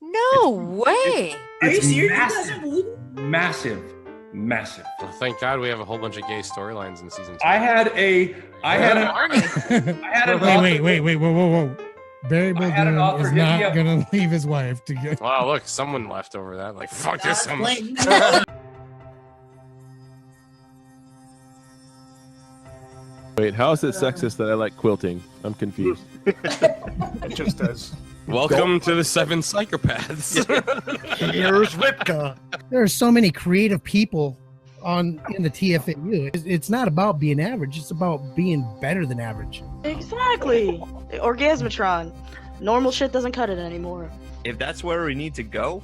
No way. Are you It's serious? massive, massive. Well, thank God we have a whole bunch of gay storylines in season 2. I had an Wait, whoa. Barry I had an Muldoon author is hit me not up. going to leave his wife to go. Wow, look, someone left over that. Like, fuck this. Wait, how is it sexist that I like quilting? I'm confused. It just is. Welcome to the 7 psychopaths. Here's RIpka. There are so many creative people in the TFAU. It's not about being average. It's about being better than average. Exactly. Orgasmatron. Normal shit doesn't cut it anymore. If that's where we need to go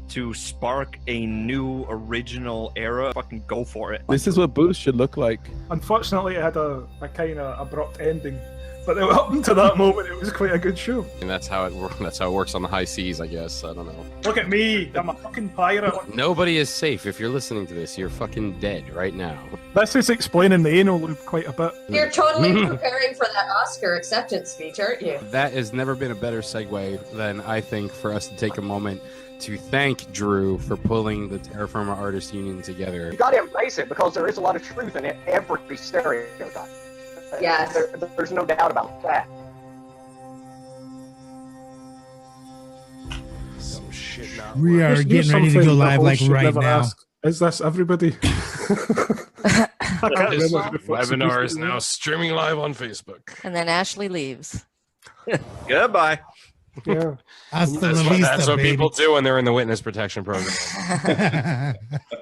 to spark a new original era, fucking go for it. This is what Boost should look like. Unfortunately, it had a kind of abrupt ending, but up until that moment, it was quite a good show. And that's how it works on the high seas, I guess. I don't know. Look at me, I'm a fucking pirate. Nobody is safe. If you're listening to this, you're fucking dead right now. This is explaining the anal loop quite a bit. You're totally preparing for that Oscar acceptance speech, aren't you? That has never been a better segue than I think for us to take a moment to thank Drew for pulling the Terror Firma Artist Union together. You got to embrace it because there is a lot of truth in it, every stereotype. Yes. There's no doubt about that. Some shit not We are Here's getting ready to go something the live like host should right never now. ask. Is this everybody? I can't This remember who the fuck's webinar supposed is to now be. streaming live on Facebook. And then Ashley leaves. Goodbye. Yeah. Hasta la vista, That's what baby. people do when they're in the witness protection program.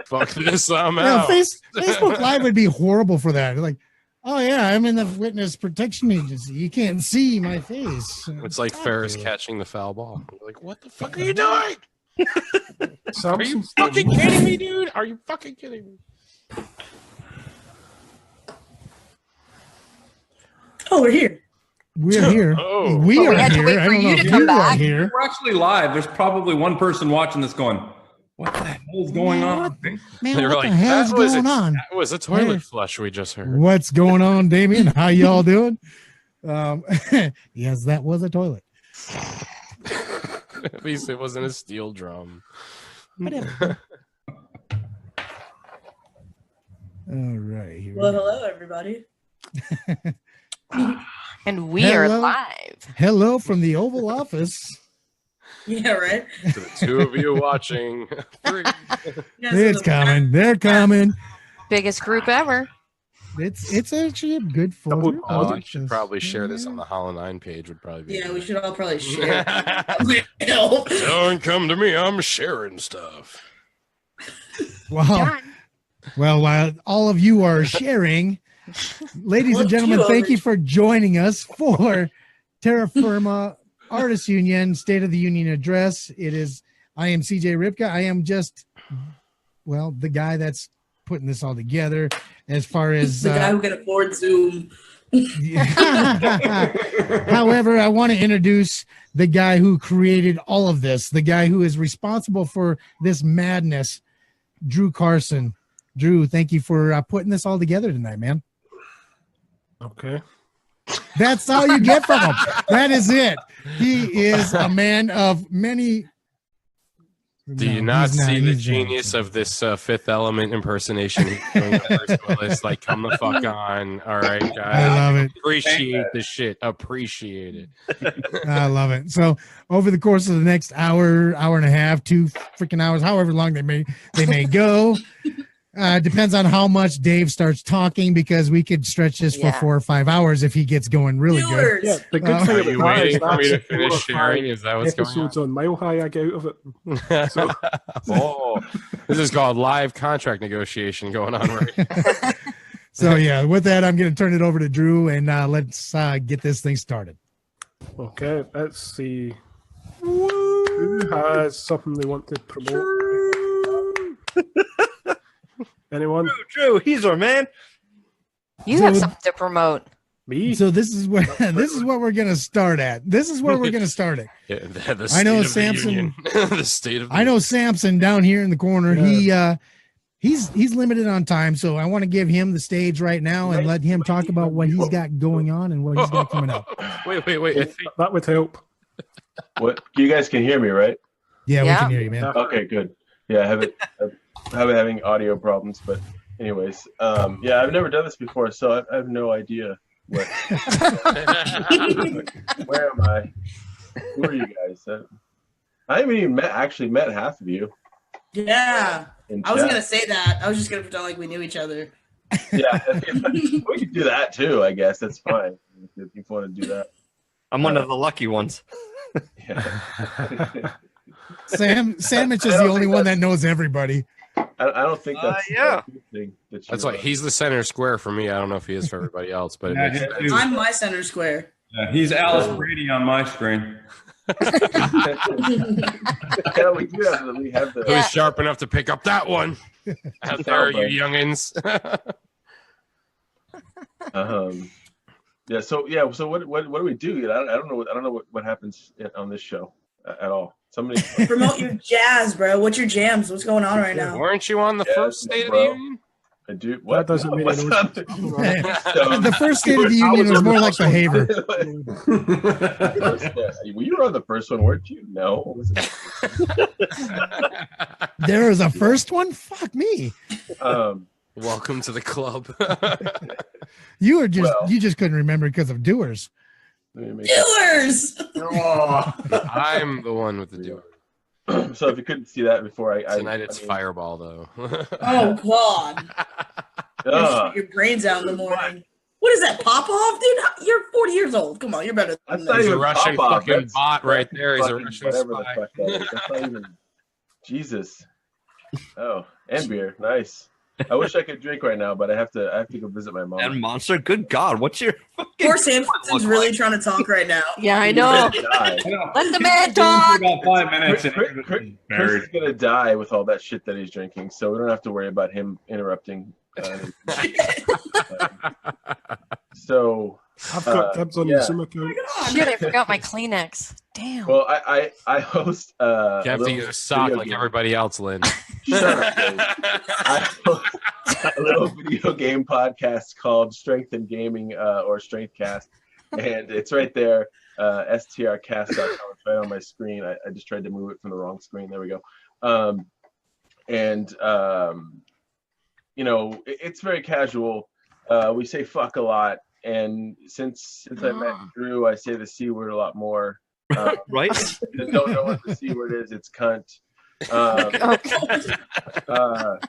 Fuck this, I'm Yeah, out. Facebook Live would be horrible for that. Like, oh yeah, I'm in the witness protection agency. You can't see my face. It's like Ferris catching the foul ball. You're like, what the fuck are you doing? Are you fucking kidding me, dude? Are you fucking kidding me? Oh, we're here. We're here. Oh. We Well, are we had to here. wait I for don't you know to if come you are back. here. We're actually live. There's probably one person watching this going, what the hell is going on? Man, They were what like, the hell's that was going on? That was a toilet Hey. flush we just heard. What's going on, Damien? How y'all doing? Yes, that was a toilet. At least it wasn't a steel drum. Whatever. All right. Here we Well, go. hello, everybody. And we are Hello. live. Hello from the Oval Office. Yeah, right? To the two of you watching. It's coming. They're coming. Biggest group ever. It's actually a good Double photo. Oh, I should probably share this on the Hollow 9 page would probably be. Yeah, we should all probably share. Don't come to me. I'm sharing stuff. Wow. Well, while all of you are sharing, ladies and Look, gentlemen, you thank over- you for joining us for Terra Firma Artists Union State of the Union Address. I am CJ RIpka. I am just, the guy that's putting this all together as far as the guy who can afford Zoom. However, I want to introduce the guy who created all of this, the guy who is responsible for this madness, Drew Carson. Drew, thank you for putting this all together tonight, man. Okay. That's all you get from him. That is it. He is a man of many. Do you not see the genius of this Fifth Element impersonation? He's doing with Bruce Willis? Like, come the fuck on. All right, guys. I love it. Appreciate the shit. Appreciate it. I love it. So over the course of the next hour, hour and a half, 2 freaking hours, however long they may go. Depends on how much Dave starts talking, because we could stretch this for 4 or 5 hours if he gets going really good. Yeah, the good thing Are you about that is waiting for me to that's finish 4 or sharing? 5 Is that what's going on? episodes on Mile High I get out of it. So, Oh, this is called live contract negotiation going on right. So yeah, with that, I'm going to turn it over to Drew, and let's get this thing started. okay, let's see. Who has something they want to promote? Anyone? Drew, he's our man. You So- have something to promote. Me? So this is what we're going to start at. This is where we're going to start it. Yeah, the I know state of the Samson- union. The state of the I know Samson down here in the corner. Yeah. He's limited on time, so I want to give him the stage right now and let him talk about what he's got going on and what he's got coming up. Wait. I think That would help. What? You guys can hear me, right? Yeah, we Yeah. can hear you, man. Okay, good. Yeah, I haven't having audio problems, but anyways, yeah, I've never done this before, so I have no idea what. Where am I? Who are you guys? I haven't even actually met half of you. Yeah, in I wasn't chat. gonna say that. I was just gonna pretend like we knew each other. Yeah, we could do that too. I guess that's fine if you want to do that. I'm one of the lucky ones. Yeah. Sandwich I is don't the only think one that knows everybody. I don't think that's yeah. a good thing that That's why he's the center square for me. I don't know if he is for everybody else, but it Yeah, makes him sense. too. I'm my center square. Yeah, he's Alice Brady on my screen. Yeah, we have the. Who's sharp enough to pick up that one? Out there, you youngins. Yeah. So what do we do? I don't know what happens on this show at all. Somebody Promote your jazz, bro. What's your jams? What's going on right now? Weren't you on the first State of the Union? I do. What? That doesn't mean anything. The first State of the Union was more like behavior. Well, you were on the first one, weren't you? No. There was a first one? Fuck me. Welcome to the club. You just couldn't remember because of doers. Doers! I'm the one with the doer. So if you couldn't see that before, Tonight it's Fireball, though. Oh, God. Shoot your brains out in the morning. What is that, Popov, dude? You're 40 years old. Come on, you're better than not He's even a Russian Popov. fucking That's- bot right there. He's a fucking Russian whatever the spy. fuck that is. That's not even. Jesus. Oh, and beer, nice. I wish I could drink right now, but I have to go visit my mom. And Monster, good God, what's your fucking... Poor Samson's really trying to talk right now. Yeah, I know. Let the man For talk. about 5 minutes. Chris is gonna die with all that shit that he's drinking, so we don't have to worry about him interrupting. So I've got tabs on your Zoom account. Shit, I forgot my Kleenex. Damn. Well, I host. You have to little use a sock video like game. everybody else, Lynn. Shut up, Dave. I host a little video game podcast called Strength and Gaming or Strengthcast, and it's right there. strcast.com. It's right on my screen. I just tried to move it from the wrong screen. There we go. You know, it's very casual. We say fuck a lot, and since I met Drew, I say the C word a lot more. Right? If you don't know what the C word is, it's cunt.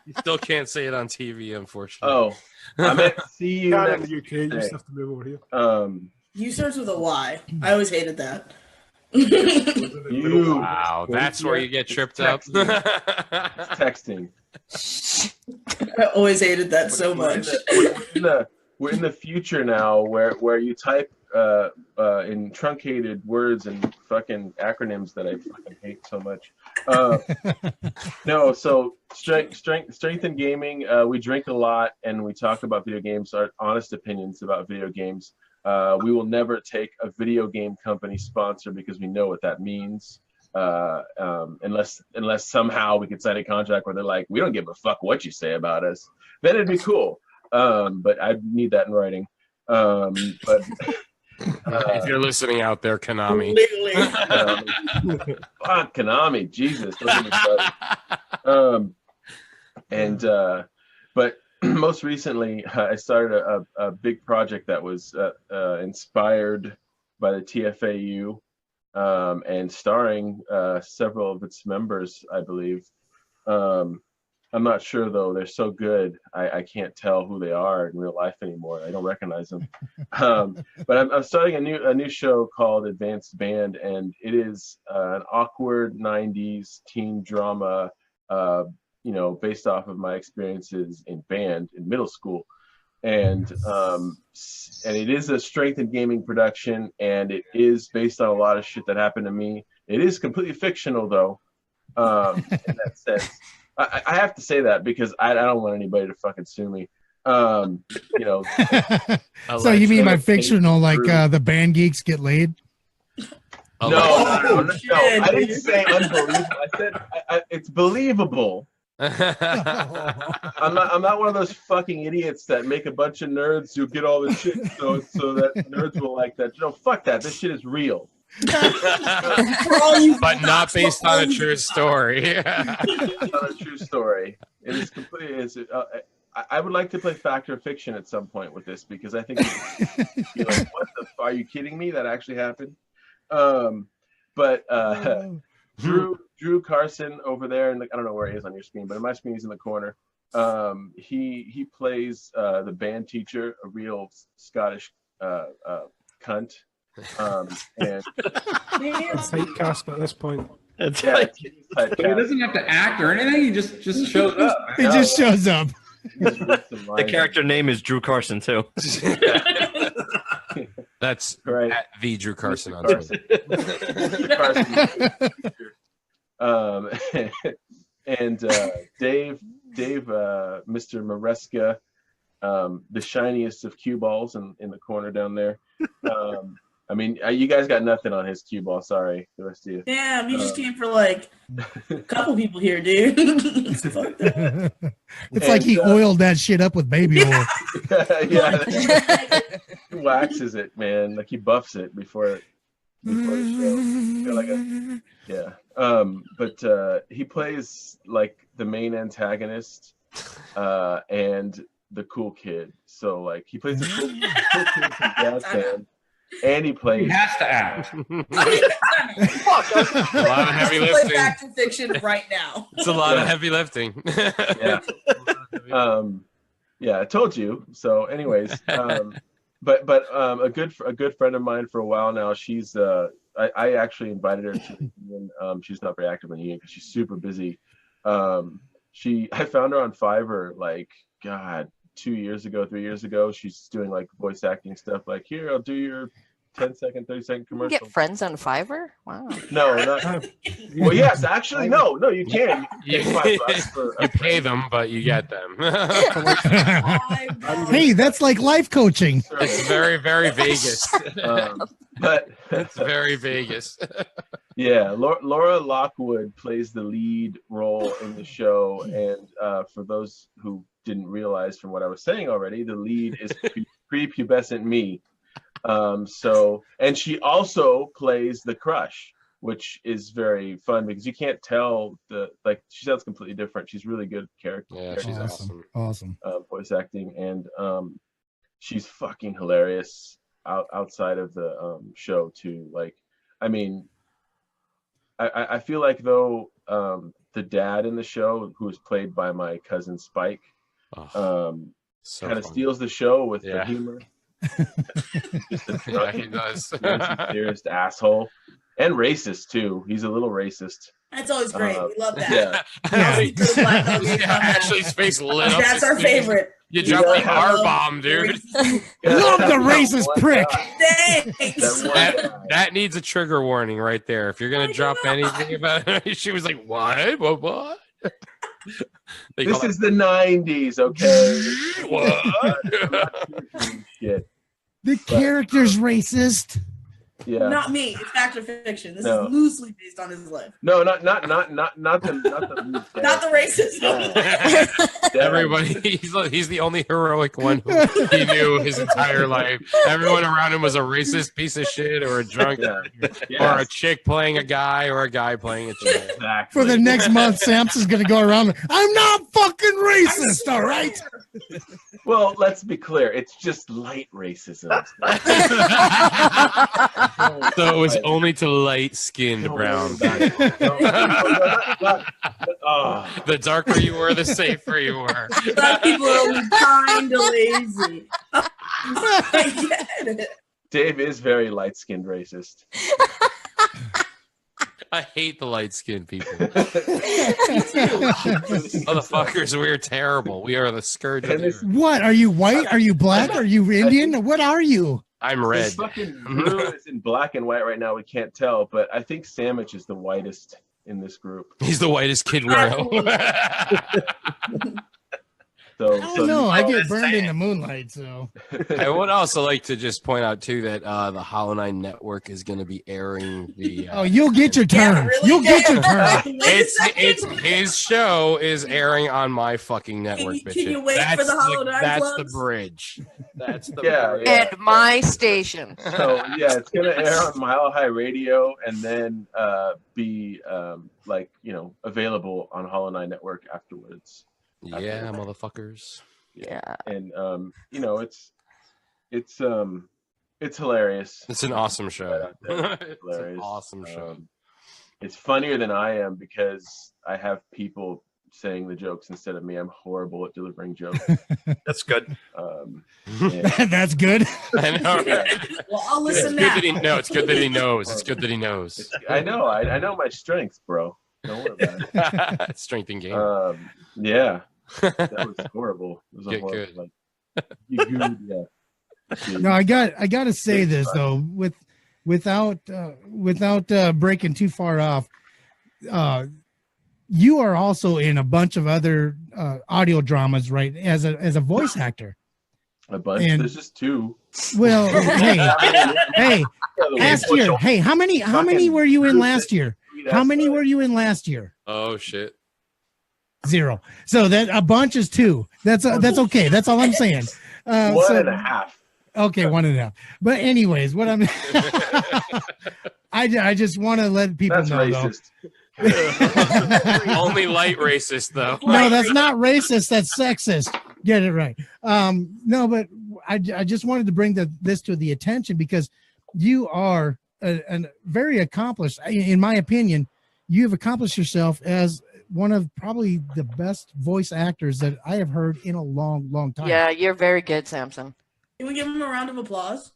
You still can't say it on TV, unfortunately. Oh, I meant see you Not in next the UK. You Tuesday. just have to move over here. You starts with a Y. I always hated that. Wow, that's where you get tripped up. Texting. I always hated that so much. We're in the future now, where you type in truncated words and fucking acronyms that I fucking hate so much. No, so strength in gaming. We drink a lot and we talk about video games. Our honest opinions about video games. We will never take a video game company sponsor because we know what that means. Unless somehow we could sign a contract where they're like, we don't give a fuck what you say about us. Then it'd be cool. But I need that in writing. But if you're listening out there, Konami. Fuck Konami, Jesus. Don't get me started. But most recently, I started a big project that was inspired by the TFAU and starring several of its members, I believe. I'm not sure though. They're so good, I can't tell who they are in real life anymore. I don't recognize them. But I'm starting a new show called Advanced Band, and it is an awkward '90s teen drama. You know, based off of my experiences in band in middle school, and it is a strength and gaming production, and it is based on a lot of shit that happened to me. It is completely fictional though, in that sense. I have to say that because I don't want anybody to fucking sue me. You know. So you mean by fictional, like the band geeks get laid? No, I didn't say unbelievable. I said it's believable. I'm not one of those fucking idiots that make a bunch of nerds who get all this shit so that nerds will like that. No, fuck that. This shit is real. But not based on a true story. It's not a true story. It is completely. I would like to play Fact or Fiction at some point with this because I think you're like, what the? Are you kidding me? That actually happened. But Drew Carson over there, and I don't know where he is on your screen, but on my screen he's in the corner. He plays the band teacher, a real Scottish cunt. And typecast at this point. He doesn't have to act or anything. He just shows up. He just shows up. The character name is Drew Carson too. That's right. At the Drew Carson on Twitter. And Dave, Mr. Maresca, the shiniest of cue balls in the corner down there. I mean, you guys got nothing on his cue ball. Sorry, the rest of you. Damn, you just came for like a couple people here, dude. It's like he oiled that shit up with baby oil. Yeah, he waxes it, man. Like he buffs it before the show. But he plays like the main antagonist and the cool kid. So like he plays the cool kid from Jazz Band. And he plays. He has to act. A lot of heavy Play lifting. Fact or Fiction right now. It's a lot of heavy lifting. Yeah. Yeah, I told you. So, anyways, but a good friend of mine for a while now. She's I actually invited her to the union. She's not very active in the union because she's super busy. I found her on Fiverr like 3 years ago. She's doing like voice acting stuff. Like, here, I'll do your 10-second, 30-second commercial. You get friends on Fiverr? Wow. No, not. Well, yes, actually, no, you can. You can pay $5 for You pay them, but you get them. Hey, that's like life coaching. It's very, very Vegas. But it's very Vegas. Yeah, Laura Lockwood plays the lead role in the show, and for those who didn't realize from what I was saying already, the lead is prepubescent me. And she also plays the crush, which is very fun because you can't tell she sounds completely different. She's really good character. Yeah, she's awesome. Voice acting, and she's fucking hilarious outside of the show too. Like, I mean, I feel like though the dad in the show, who is played by my cousin Spike, kind of steals the show with the humor. Just a drunken, he does. Serious asshole, and racist too. He's a little racist. That's always great. We love that. Ashley's face lit up. That's our favorite. You dropped the R-bomb, dude. Love the racist prick. Thanks. That needs a trigger warning right there. If you're going to drop anything about it, she was like, what? This is the 90s, okay? What? Shit. The character's racist. Yeah. Not me. It's Fact or Fiction. This No. is loosely based on his life. No, not the Not the racist. Everybody, he's the only heroic one who he knew his entire life. Everyone around him was a racist piece of shit or a drunk or a chick playing a guy or a guy playing a chick. Exactly. For the next month, Samson's going to go around. I'm not fucking racist, all right? Well, let's be clear. It's just light racism. So it was only to light-skinned brown people. The darker you were, the safer you were. Black people are only kind of lazy. I get it. Dave is very light-skinned racist. I hate the light-skinned people. Motherfuckers, we're terrible. We are the scourge of the earth. What? Are you white? Are you black? Are you Indian? What are you? I'm red. This fucking Drew is in black and white right now. We can't tell, but I think Sandwich is the whitest in this group. He's the whitest Kid Royal. So, I don't know. I get burned in the moonlight, so. I would also like to just point out too that the Hollow 9 Network is going to be airing the. Oh, you'll get your turn. really? You'll get your turn. It's his show is airing on my fucking network. Can you wait for the Hollow 9 That's plugs? the bridge. That's the Yeah. And my station. So yeah, it's gonna air on Mile High Radio and then be like available on Hollow 9 Network afterwards. Yeah, motherfuckers. Yeah. And it's hilarious. It's an awesome show. It's hilarious. It's an awesome show. It's funnier than I am because I have people saying the jokes instead of me. I'm horrible at delivering jokes. That's good. That's good. I know. Right? Well, I'll listen it's now. Good that he, no, it's good that he knows. It's good that he knows. I know. I know my strengths, bro. Don't worry about it. Strength in game. Yeah. That was horrible. It was Get horrible. good. Yeah. No, I got to say this though, without breaking too far off. You are also in a bunch of other audio dramas, right? As a voice actor. A bunch. And- There's just two. Well, hey, last year. Hey, how many were you in last year? How many were you in last year? Oh shit. 0. So that a bunch is 2. That's okay. That's all I'm saying. One and a half. Okay, 1.5. But anyways, what I'm I just want to let people That's know racist. Only light racist though. No, that's not racist. That's sexist. Get it right. No, but I just wanted to bring this to the attention because you are a very accomplished. In my opinion, you have accomplished yourself as one of probably the best voice actors that I have heard in a long, long time. Yeah, you're very good, Samson. Can we give him a round of applause?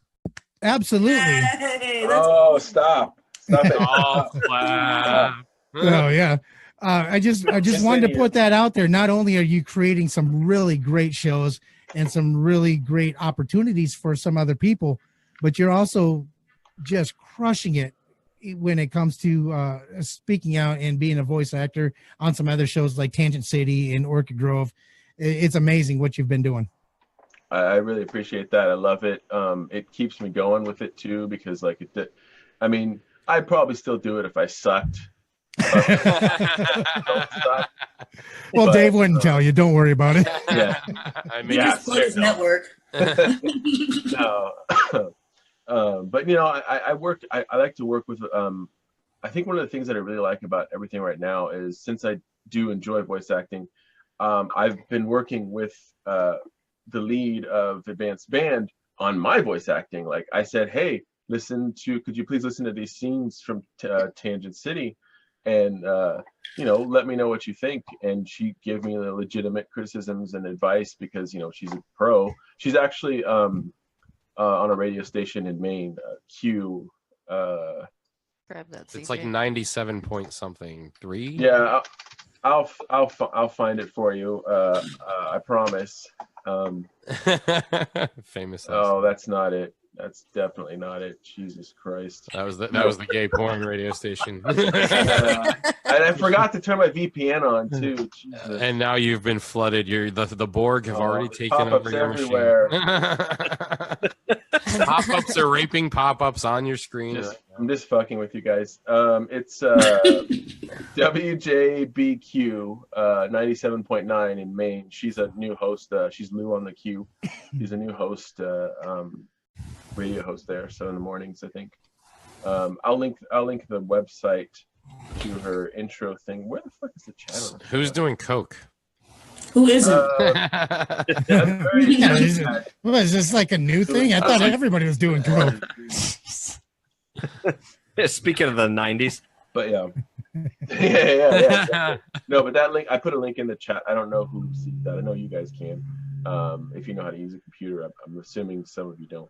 Absolutely. Hey, that's Stop it. Oh, wow. Oh yeah. I just wanted to put that out there. Not only are you creating some really great shows and some really great opportunities for some other people, but you're also just crushing it when it comes to speaking out and being a voice actor on some other shows like Tangent City and Orchid Grove. It's amazing what you've been doing. I really appreciate that. I love it. It keeps me going with it too because I'd probably still do it if I sucked. Well, Dave wouldn't tell you. Don't worry about it. Yeah. I he mean, just plugged his network. No. But I like to work with I think one of the things that I really like about everything right now is since I do enjoy voice acting, I've been working with the lead of Advanced Band on my voice acting. Like I said, hey, could you please listen to these scenes from Tangent City and let me know what you think. And she gave me the legitimate criticisms and advice because she's a pro. She's actually on a radio station in Maine, Q. Grab that. it's CJ. like 97 point something 3. Yeah, I'll find it for you. I promise. Famous. Oh, that's not it. That's definitely not it. Jesus Christ. That was the gay porn radio station. And I forgot to turn my VPN on too. Jesus. And now you've been flooded. The Borg have already taken pop-ups over your everywhere. machine. Pop-ups are raping pop-ups on your screen. I'm just fucking with you guys. It's WJBQ 97.9 in Maine. She's a new host. She's Lou on the Q. She's a new host, radio host there. So in the mornings, I think. I'll link the website to her intro thing. Where the fuck is the channel? Who's doing coke? Who isn't? Is this like a new thing? I thought everybody was doing coke. Speaking of the 90s. But yeah. Yeah. No, but that link, I put a link in the chat. I don't know who sees that. I know you guys can. If you know how to use a computer, I'm assuming some of you don't.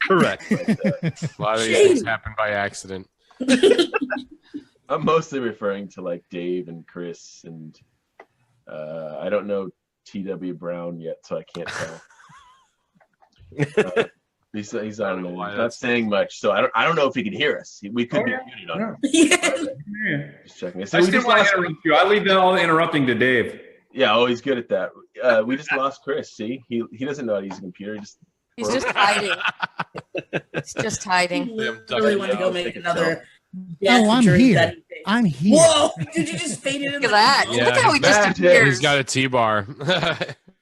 Correct. But, A lot of these things happen by accident. I'm mostly referring to like Dave and Chris and I don't know TW Brown yet, so I can't tell. He's not saying much, so I don't know if he can hear us. We could be muted on him. Just checking. So I just didn't want to interrupt you. I leave all the interrupting to Dave. Yeah, oh, he's good at that. We just lost Chris. See, he doesn't know how to use a computer. He's just hiding. He's just hiding. Really want to go make another. Oh, I'm here. I'm here. Whoa! Did you just fade it in? Look at that. Yeah, Look how he just magic. appears. He's got a T-bar.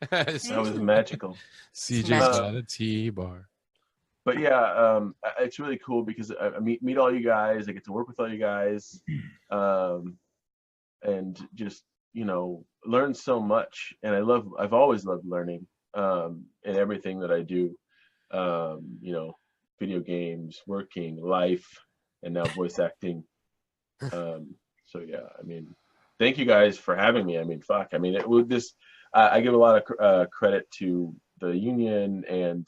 That was magical. CJ's got a T-bar. But yeah, it's really cool because I meet all you guys. I get to work with all you guys, and just learn so much. And I've always loved learning in everything that I do. Video games, working, life, and now voice acting. So yeah, I mean, thank you guys for having me. I mean, fuck. I mean, I give a lot of credit to the union and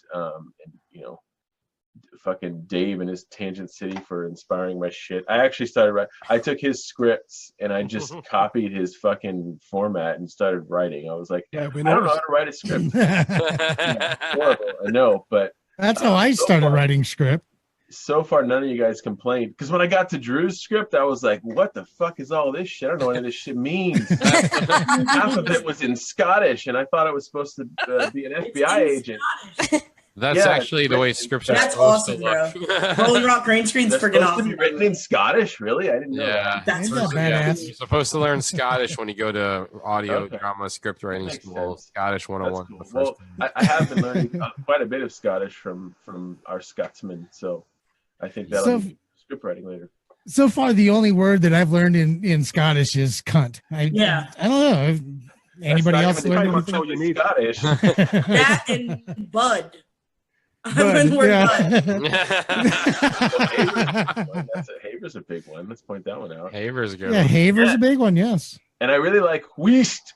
fucking Dave and his Tangent City for inspiring my shit. I actually started I took his scripts and I just copied his fucking format and started writing. I was like, I don't know how to write a script. Yeah, horrible, I know, but that's how I started writing script. So far, none of you guys complained. Because when I got to Drew's script, I was like, what the fuck is all this shit? I don't know what any of this shit means. Half of it was in Scottish, and I thought I was supposed to be an FBI agent. That's actually the way scripts are supposed to look. Rolling Rock green screen's freaking awesome. To be written in Scottish, really? I didn't know. Yeah, that's badass. You're supposed to learn Scottish when you go to audio drama script writing school. Sense. Scottish 101. Cool. Well, I have been learning quite a bit of Scottish from our Scotsman, so I think that'll be script writing later. So far, the only word that I've learned in Scottish is cunt. I don't know. Anybody else learned anything? Scottish? That and bud. Haver's a big one. Let's point that one out. Haver's a good one. Haver's a big one, yes. And I really like wheest.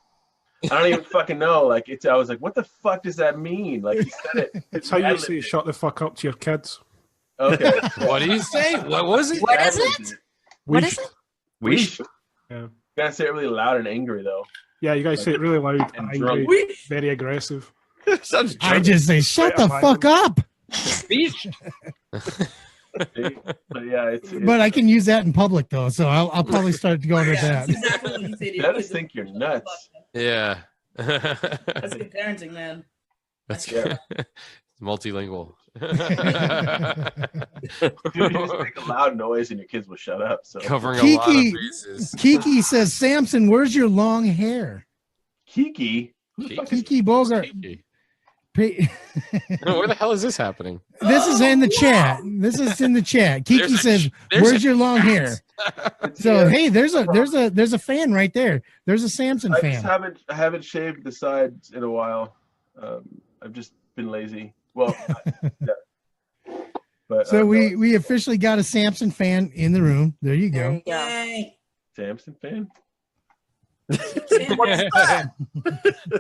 I don't even fucking know. Like I was like, what the fuck does that mean? Like he said it. It's how you say shut the fuck up to your kids. Okay. What did he say? What was it? What is it? What is it? Wheest. Yeah. You gotta say it really loud and angry though. Yeah, you guys say it really loud and angry, very aggressive. I just say, shut the fuck up. But yeah, but I can use that in public though, so I'll probably start going with that. I just think you're nuts. Yeah. That's good parenting, man. That's multilingual. Dude, you just make a loud noise and your kids will shut up. So covering a lot of bases. Kiki says, Samson, where's your long hair? Kiki Bogart. Where the hell is this happening? This is in the chat. Kiki says, "Where's your long hair?" So hey, there's a fan right there. There's a Samson fan. I haven't shaved the sides in a while. I've just been lazy. Well, yeah. But so we officially got a Samson fan in the room. There you go. Yay. Samson fan.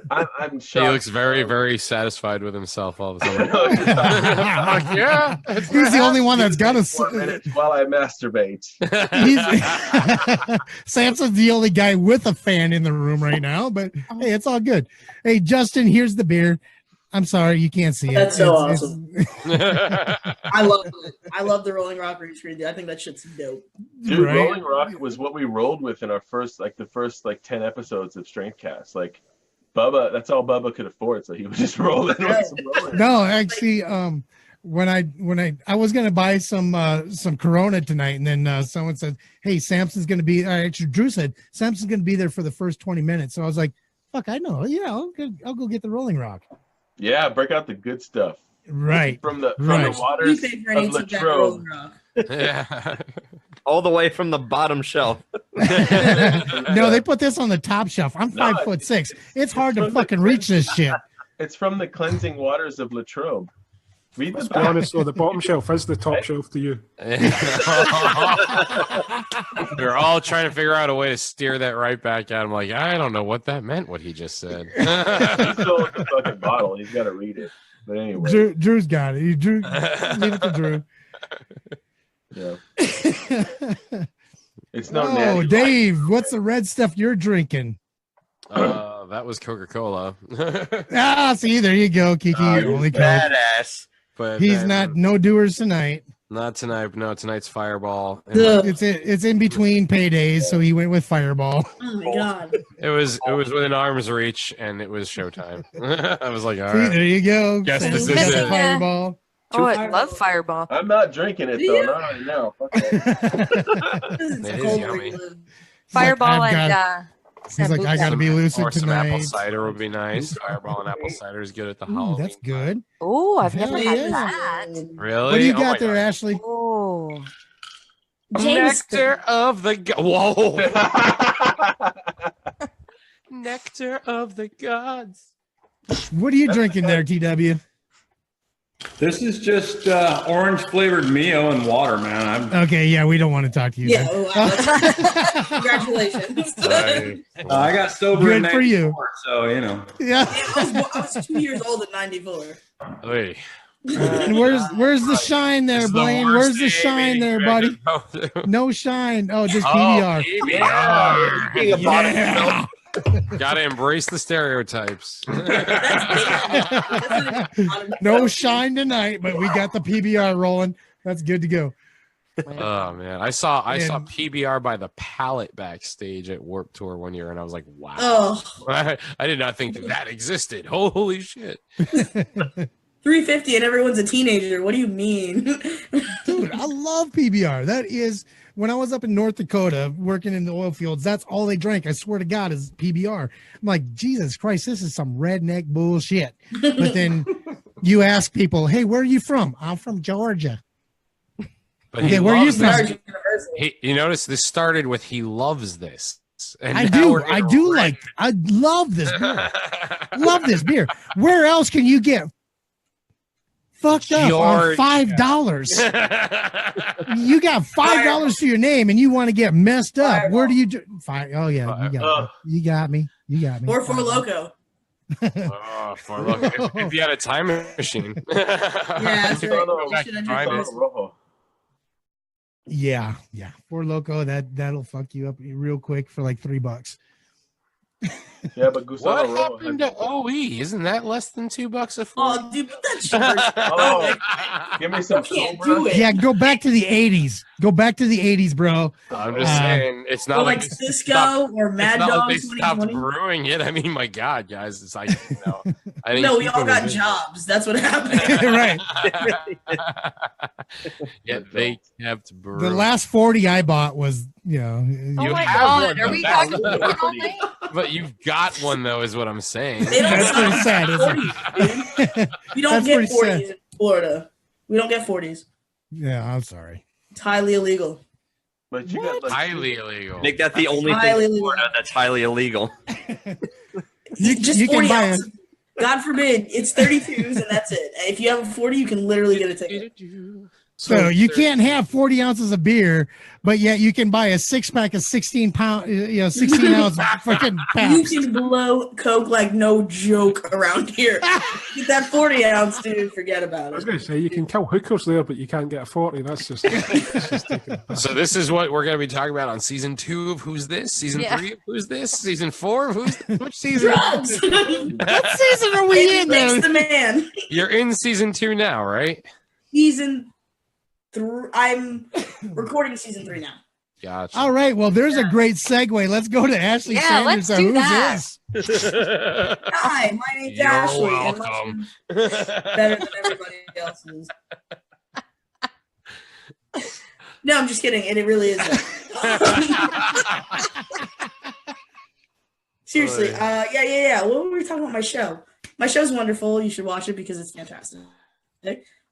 I'm shocked. He looks very, very satisfied with himself all the time. Yeah, he's the only one that's got a 4 minutes while I masturbate. Samson's the only guy with a fan in the room right now, but hey, it's all good. Hey, Justin, here's the beer. I'm sorry you can't see it. That's so awesome. I love it. I love the Rolling Rock green screen. I think that shit's dope. Dude, right? Rolling Rock was what we rolled with in our first 10 episodes of Strengthcast. Like Bubba, that's all Bubba could afford, so he was just rolling with some rolling. No, actually, when I was gonna buy some Corona tonight, and then someone said, "Hey, Samson's gonna be." Actually, Drew said Samson's gonna be there for the first 20 minutes. So I was like, "Fuck, I know. Yeah, I'll go get the Rolling Rock." Yeah, break out the good stuff. Right. From the waters of Latrobe. Yeah. All the way from the bottom shelf. No, they put this on the top shelf. I'm 5'6". It's hard to fucking reach this shit. It's from the cleansing waters of Latrobe. Let's be honest, though, the bottom shelf is the top shelf to you. We're all trying to figure out a way to steer that right back at him. Like, I don't know what that meant, what he just said. He's still in the fucking bottle. He's got to read it. But anyway. Drew's got it. Leave it to Drew. Yeah. It's no Oh, Dave, what's the red stuff you're drinking? That was Coca-Cola. See, there you go, Kiki. Only badass. But he's not no doers tonight. Not tonight. No, tonight's Fireball. It's in between paydays, so he went with Fireball. Oh my god. It was within arm's reach, and it was showtime. I was like, all See, right. there you go. Guess this is Missing it. a- Fireball. Oh, I love Fireball. I'm not drinking it though. Not right now. Fuck that. It is yummy. Fireball I've and got- He's like, I gotta be lucid Or some apple tonight. cider would be nice. Fireball and apple cider is good at the Ooh, Halloween. that's good. Oh, I've Hell never yeah. had that. Really? What do you Oh my got there, God. Ashley? Oh, Nectar of the Whoa. Nectar of the gods. What are you drinking there, TW? This is just orange flavored Mio and water, man. Okay, yeah, we don't want to talk to you. Yeah. then. Oh, wow. Congratulations. I got sober Good in for you. 94, so you know. Yeah. I was 2 years old at 94. Hey. And where's the shine there, It's the Blaine? worst Where's the day shine there, buddy? No shine. Oh, just PBR. PBR. Yeah. Gotta embrace the stereotypes. No shine tonight, but we got the PBR rolling. That's good to go. Oh man, I saw And- PBR by the pallet backstage at Warped Tour one year, and I was like, wow. Oh, I did not think that existed. Holy shit. 350 and everyone's a teenager. What do you mean? Dude, I love PBR. That is, when I was up in North Dakota working in the oil fields, that's all they drank. I swear to God, is PBR. I'm like, Jesus Christ, this is some redneck bullshit. But then you ask people, hey, where are you from? I'm from Georgia. But Okay, where are you from? You notice this started with he loves this. And I now do. we're I in do red. like, I love this beer. Love this beer. Where else can you get fucked up on $5? You got $5 to your name and you want to get messed up. Where do you do? Oh yeah, you got me. You got me. You got me. Or for Loco. Oh, for look, if you had a time machine. Yeah, that's right. Should I do this? Yeah, yeah. For Loco, that'll fuck you up real quick for like $3. Yeah, but Gusano What Rojo happened to OE? Isn't that less than $2 a foot? Oh, dude, put that shit. Oh, give me some Can't Cobra. do it. Yeah, go back to the 80s. Go back to the 80s, bro. I'm just saying, it's not Or like like they Cisco stopped- or Mad it's not Dog like they stopped 2020. brewing it. I mean, my God, guys, it's like, you know, I think No, we all people got were- jobs. That's what happened. Right. Yeah, they kept brewing. The last 40 I bought was, you know, oh You my have God! one, Are we though. talking about all night? But you've got one though, is what I'm saying. They don't That's pretty sad, sell isn't 40s, dude. We don't That's get pretty 40s sad. in Florida. We don't get 40s. yeah, I'm sorry. It's highly illegal. But you got like, Highly illegal. Make that the only thing Highly in illegal. Florida that's highly illegal. Just you can 40 buy a- ounces. God forbid, it's 32s and that's it. If you have a 40, you can literally get a ticket. So you can't have 40 ounces of beer, but yet you can buy a 6-pack of 16-pound, 16-ounce fucking You packs. can blow Coke like no joke around here. Get that 40 ounce, dude. Forget about I was it. going to say you can kill hookers there, but you can't get a 40. That's just taking a piss. So this is what we're going to be talking about on season 2 of Who's This? Season Yeah. 3 of Who's This? Season 4 of Who's This? Which season? Drugs. What season are we It in makes there? the man. You're in season 2 now, right? Season 3. I'm recording season 3 now. Gotcha. All right, well, there's a great segue. Let's go to Ashley Yeah, Sanders. let's do Who's that. this? Hi, my name's You're Ashley. And welcome. mine's better than everybody else's. No, I'm just kidding. It really is. Seriously. Yeah. What were we talking about? My show. My show's wonderful. You should watch it because it's fantastic.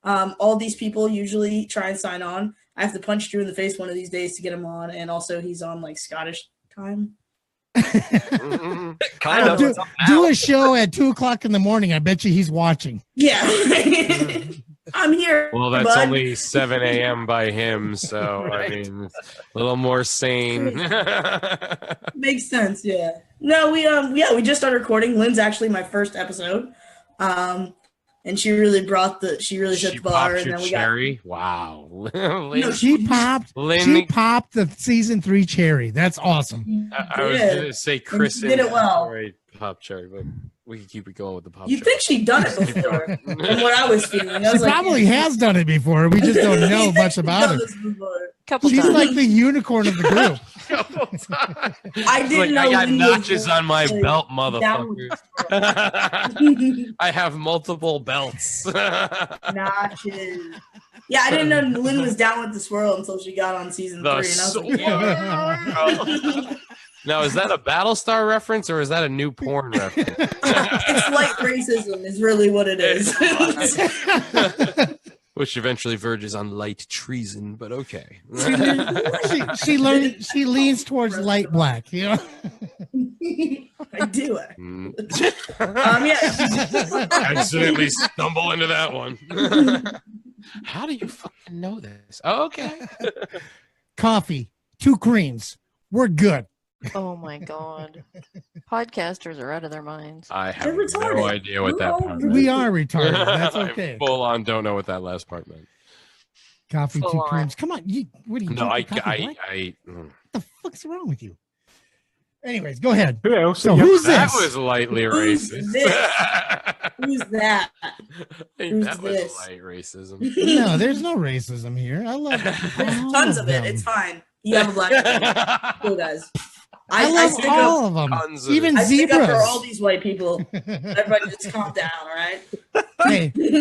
All these people usually try and sign on. I have to punch Drew in the face one of these days to get him on, and also he's on like Scottish time. Kind of. Do a show at 2:00 in the morning. I bet you he's watching. Yeah. I'm here. Well, that's bud. only 7 a.m. by him, so I mean, a little more sane. Makes sense, yeah. No, we just started recording. Lynn's actually my first episode. And she really set the bar, Popped and your then we cherry. Wow. No, She popped the season 3 cherry. That's awesome. I was did. going to say And Chris she did it well. Right, pop cherry, but we can keep it going with the pop You cherry. think she'd done it before? From what I was feeling, I She was like, probably has done it before. We just don't know much about done it. this before. Couple She's times. like the unicorn of the group. I didn't know. I got Lynn was, notches on my like, belt, down motherfucker. with I have multiple belts. notches. Yeah, I didn't know Lynn was down with the swirl until she got on season 3, and I was like, yeah. Now, is that a Battlestar reference or is that a new porn reference? It's light racism is really what it is. Which eventually verges on light treason, but okay. She leans towards light black, you know. I do. Yeah. Accidentally stumble into that one. How do you fucking know this? Oh, okay. Coffee, 2 creams. We're good. Oh my god. Podcasters are out of their minds. I have no idea what that part meant. We are retarded. That's okay. I full on don't know what that last part meant. Coffee, Full 2 on. creams. Come on. What are you No, drinking coffee black? mm. What the fuck's wrong with you? Anyways, go ahead. Who else? So who's That this? was lightly Who's racist. this? Who's that? Hey, Who's that was this? light racism. No, there's no racism here. I love There's tons of it. It's fine. You have a black man. Cool, guys. I love stick all up, of them. Tons of Even I stick up for zebras. all these white people. Everybody just calm down, all right?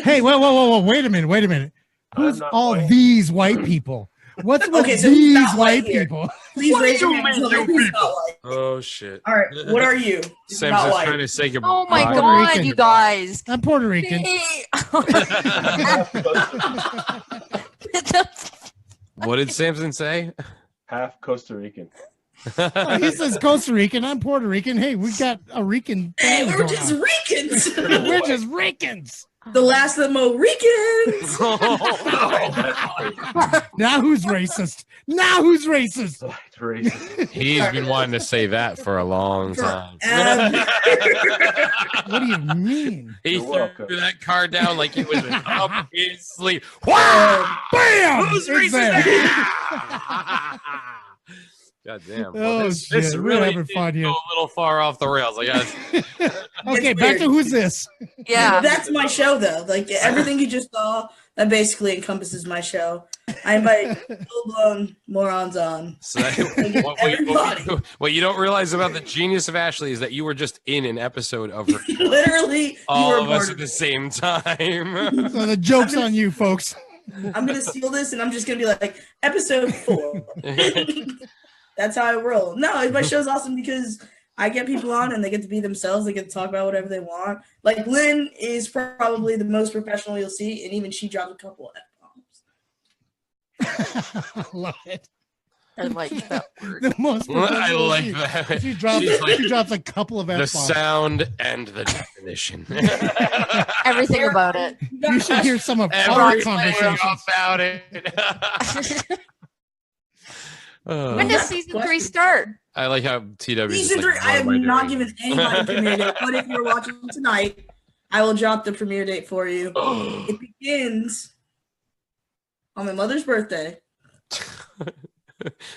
Hey, whoa. Wait a minute. Who's not all white. these white people? What's with Okay, so who's these not white white here? people? Please What raise do your you hand. mean, Tell me you who's not white. Oh, shit. All right, what are you? Sam's Not just white. trying to say goodbye. Oh my Puerto god, Rican. you guys. I'm Puerto Rican. What did Samson say? Half Costa Rican. Oh, he says Costa Rican. I'm Puerto Rican. Hey, we got a Rican. Hey, thing we're going just on. Ricans. We're just Ricans. The last of the Mohicans. Now who's racist? Now who's racist? Racist. He's been wanting to say that for a long time. What do you mean? He You're welcome. threw that card down like it was up his sleeve. Wow! Bam! Who's It's racist? there. God damn. Oh, this shit. We're really having did fun here. go a little far off the rails. Like, Okay, back to who's this? Yeah. That's my show, though. Like everything you just saw, that basically encompasses my show. I invite full-blown morons on. So what you don't realize about the genius of Ashley is that you were just in an episode of her show. Literally, you all were of part us of at the it. same time. So the joke's on you, folks. I'm gonna steal this, and I'm just gonna be like, episode 4. That's how I roll. No, my show's awesome because I get people on and they get to be themselves. They get to talk about whatever they want. Like Lynn is probably the most professional you'll see, and even she dropped a couple F-bombs. I love it. I like that word. The most I like she- that. She drops, She's like, she drops a couple of the F-bombs. sound and the definition. Everything about it. You should hear some of our Everything conversations. about it. When does season 3 start? I like how TW is Season just 3, like, I have what am not doing? given anybody a premiere date, but if you're watching tonight, I will drop the premiere date for you. It begins on my mother's birthday.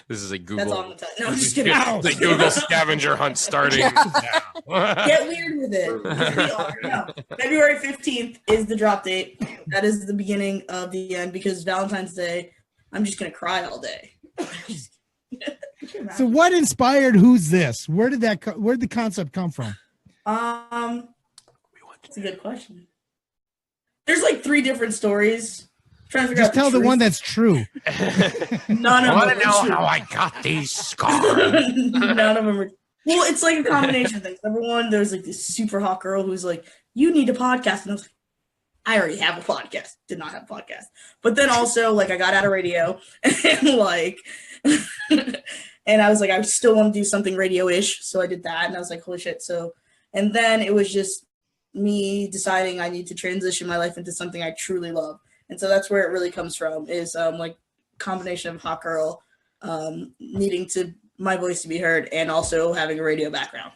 This is a Google. That's all I'm gonna tell you. No, I'm this just is kidding. the Google scavenger hunt starting now. Get weird with it. No. February 15th is the drop date. That is the beginning of the end because Valentine's Day, I'm just going to cry all day. So what inspired Who's This? Where did the concept come from? That's a good question. There's like 3 different stories. Trying to figure Just out the tell the truth. one that's true. None of I want them to know are true. how I got these scars. None of them are. Well, it's like a combination of things. Number one, there's like this super hot girl who's like, "You need a podcast," and I was like, "I already have a podcast." Did not have a podcast, but then also like I got out of radio and like, and I was like, I still want to do something radio-ish, so I did that, and I was like, "Holy shit!" So, and then it was just me deciding I need to transition my life into something I truly love. And so that's where it really comes from is like combination of hot girl, needing my voice to be heard and also having a radio background.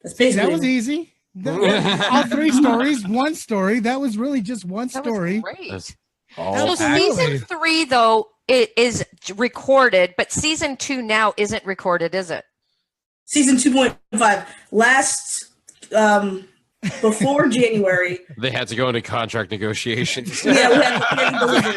That's basically That was easy. All 3 stories, one story. That was really just one That was story. great. So So season 3 though it is recorded, but season 2 now isn't recorded, is it? Season 2.5. Last before January. They had to go into contract negotiations. Yeah, we had to deliver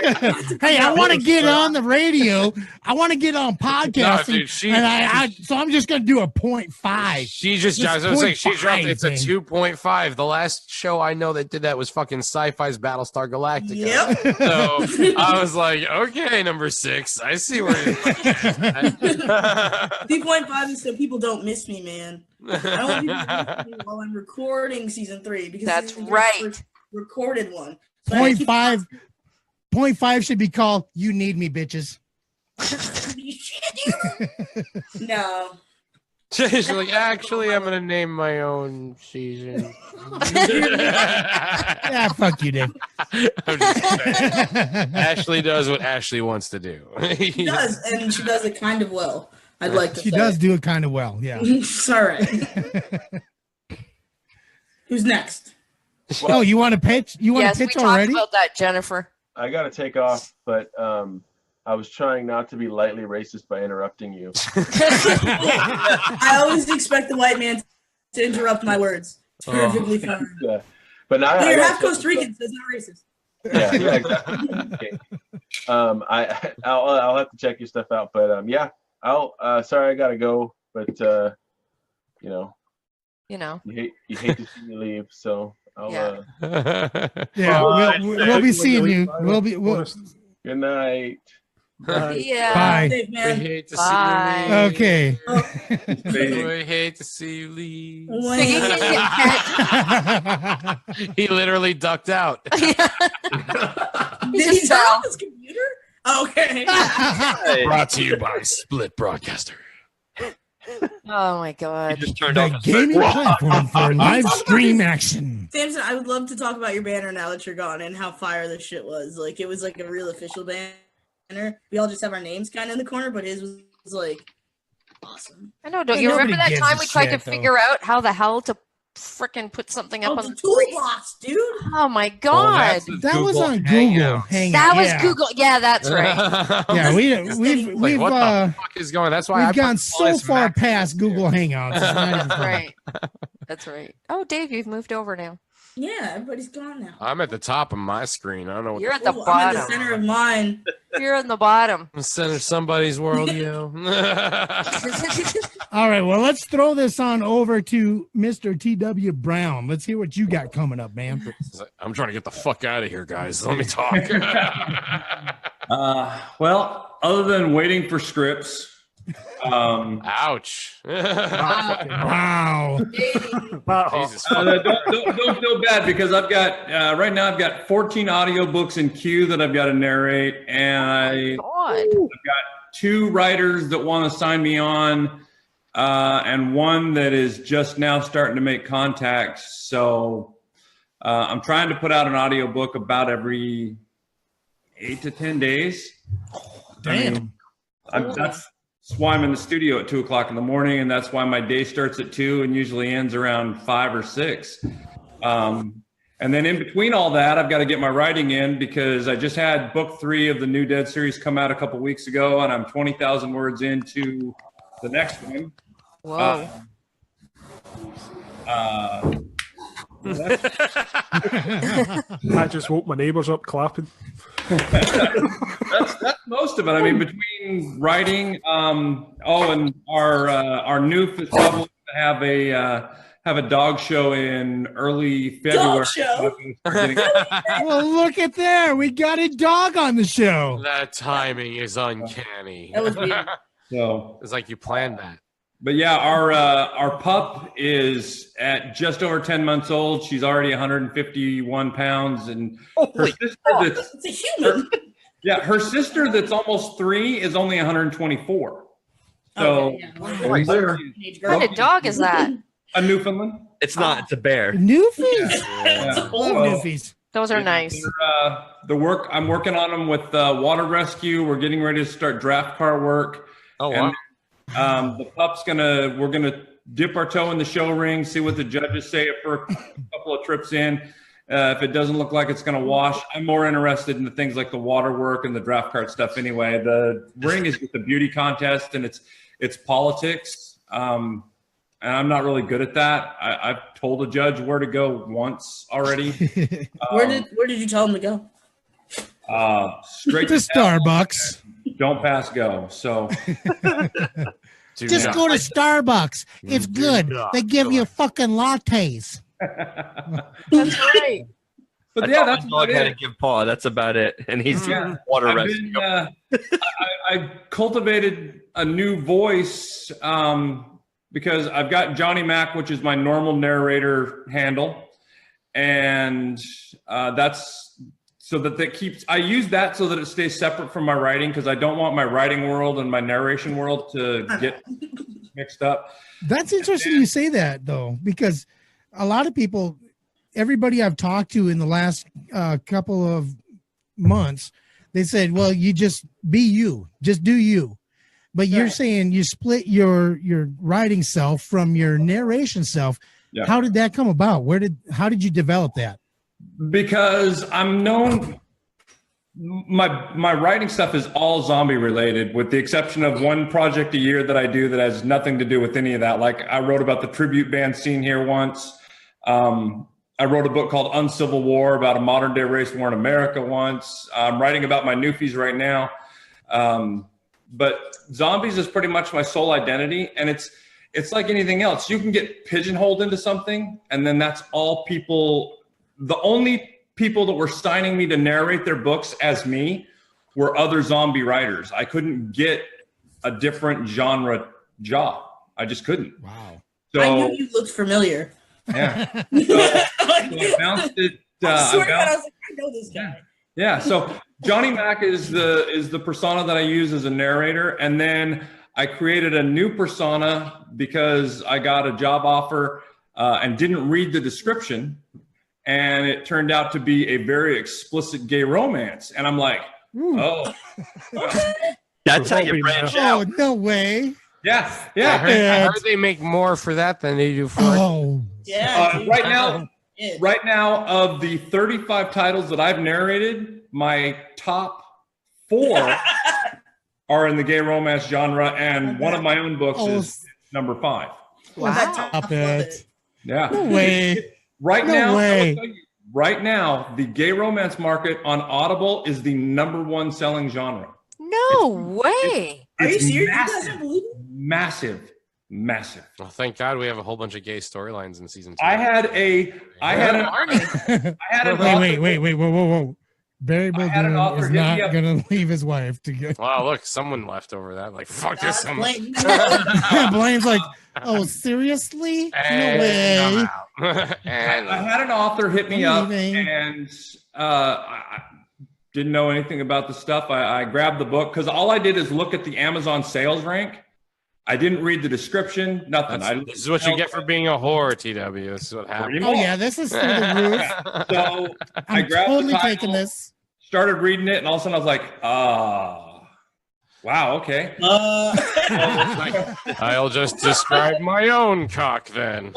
it. Hey, I want to get on the radio. I want to get on podcasting. No, dude, and so I'm just going to do a 0.5. She just I was saying, she dropped it's a 2.5. The last show I know that did that was fucking Sci-Fi's Battlestar Galactica. Yep. So I was like, okay, number 6. I see where you're 2.5 is so people don't miss me, man. I don't want people to miss me while I'm recording season 3 because That's season 3 is the right. first recorded one. So 0.5 should be called "You Need Me, Bitches." No. She's like, actually, I'm gonna name my own season. Yeah, fuck you, Dave. I'm just saying. Ashley does what Ashley wants to do. She does, and she does it kind of well. I'd like to She say. does do it kind of well. Yeah. It's all right. Who's next? Oh, you want to pitch? You want Yes, to we pitch talked already? about that, Jennifer. I got to take off, but I was trying not to be lightly racist by interrupting you. I always expect the white man to interrupt my words. It's perfectly fine. Yeah. But now You're half Costa Rican, so it's not racist. Yeah, exactly. Okay. I'll have to check your stuff out, but yeah, I'll. Sorry, I gotta go, but you know, you hate to see me leave, so I'll. Yeah, we'll be seeing you. Good night. Yeah. Bye. Safe, We man. hate to see you leave. Okay. We hate to see you leave. He literally ducked out. Did he turn off his computer? Okay. Brought to you by Split Broadcaster. Oh my god. Just turned The off gaming platform for live stream action. Samson, I would love to talk about your banner now that you're gone and how fire this shit was. Like, it was like a real official banner. We all just have our names kind of in the corner, but his was like awesome. I know. Don't Yeah, you remember nobody that gives time a we tried to shit, though. figure out how the hell to frickin' put something up Oh, on the the screen? toolbox, dude. Oh my god. That was on Google Hangouts. Hangout. That was yeah. Google. Yeah, that's right. Yeah, we've Like, what the fuck is going? That's why I we've put gone all so this far Mac- past Google Hangouts. It's not even That's funny. right. That's right. Oh, Dave, you've moved over now. Yeah, everybody's gone now. I'm at the top of my screen. I don't know what You're at the Ooh, I'm in the bottom. center of mine. You're in the bottom. the center of somebody's world, yo. All right, well, let's throw this on over to Mr. TW Brown. Let's hear what you got coming up, man. I'm trying to get the fuck out of here, guys. Let me talk. Well, other than waiting for scripts, Ouch. Wow. Jesus. don't feel bad because I've got right now I've got 14 audiobooks in queue that I've got to narrate, and I've God. got 2 writers that want to sign me on, and one that is just now starting to make contacts. So I'm trying to put out an audiobook about every 8 to 10 days. Damn. That's why I'm in the studio at 2:00 in the morning, and that's why my day starts at 2 and usually ends around 5 or 6. And then in between all that, I've got to get my writing in because I just had book 3 of the New Dead series come out a couple weeks ago, and I'm 20,000 words into the next one. Whoa. I just woke my neighbours up clapping. That's most of it. I mean, between writing, and our new facility have a dog show in early February. Dog show? Well, look at there. We got a dog on the show. That timing is uncanny. That was weird. So It's like you planned that. But yeah, our pup is at just over 10 months old. She's already 151 pounds, and her sister It's a human. her sister that's almost 3 is only 124. So Okay, yeah. and they're- What kind of dog is that? a Newfoundland. It's not. It's a bear. Newfies. Yeah. Love Well, Newfies. Those are nice. I'm working on them with water rescue. We're getting ready to start draft car work. Oh, wow. And the pup's we're gonna dip our toe in the show ring, see what the judges say for a couple of trips in. If it doesn't look like it's gonna wash, I'm more interested in the things like the water work and the draft cart stuff anyway. The ring is just a beauty contest and it's politics. and I'm not really good at that. I've told a judge where to go once already. Where did you tell him to go? Straight to Starbucks. Don't pass go. So just go to Starbucks. It's good. They give you fucking lattes. That's right. But yeah, that's all I gotta give Paul. That's about it. And he's water rescue. I cultivated a new voice because I've got Johnny Mac, which is my normal narrator handle, and that's so that keeps. I use that so that it stays separate from my writing because I don't want my writing world and my narration world to get mixed up. That's interesting you say that though, because a lot of people. Everybody I've talked to in the last couple of months, they said, well, you just be you, just do you. But you're saying you split your writing self from your narration self. Yeah. How did that come about? How did you develop that? Because I'm known, my writing stuff is all zombie related with the exception of one project a year that I do that has nothing to do with any of that. Like I wrote about the tribute band scene here once. I wrote a book called Uncivil War about a modern day race war in America once. I'm writing about my newfies right now. But zombies is pretty much my sole identity. And it's like anything else. You can get pigeonholed into something and then that's all people, the only people that were signing me to narrate their books as me were other zombie writers. I couldn't get a different genre job. I just couldn't. Wow. So, I knew you looked familiar. Yeah. So I bounced it. I swear to God, I was like, I know this guy. Yeah. So Johnny Mac is the persona that I use as a narrator, and then I created a new persona because I got a job offer and didn't read the description, and it turned out to be a very explicit gay romance, and I'm like, oh, that's how you branch out. Oh, no way. Yeah. I heard they make more for that than they do for. Oh. Yeah. Right now, of the 35 titles that I've narrated, my top 4 are in the gay romance genre, and one of my own books is number 5. Wow. Stop it. Yeah. No way. Right No now, way. I will tell you, right now, the gay romance market on Audible is the #1 selling genre. No way. Are you It's serious? massive. You guys don't believe it? Massive. Well, thank God we have a whole bunch of gay storylines in season 2. I had an Wait, whoa. Barry Baldwin is not going to leave his wife to go. Wow, look, someone left over that. Like, fuck this. Blaine's like, oh, seriously? No way. I had an author hit me up, and I didn't know anything about the stuff. I grabbed the book because all I did is look at the Amazon sales rank. I didn't read the description, nothing. This is what you get for being a whore, TW. This is what happened. Oh, yeah, this is through the roof. So I I'm grabbed totally the title, taking this. started reading it, and all of a sudden I was like, wow, okay. I'll just describe my own cock then.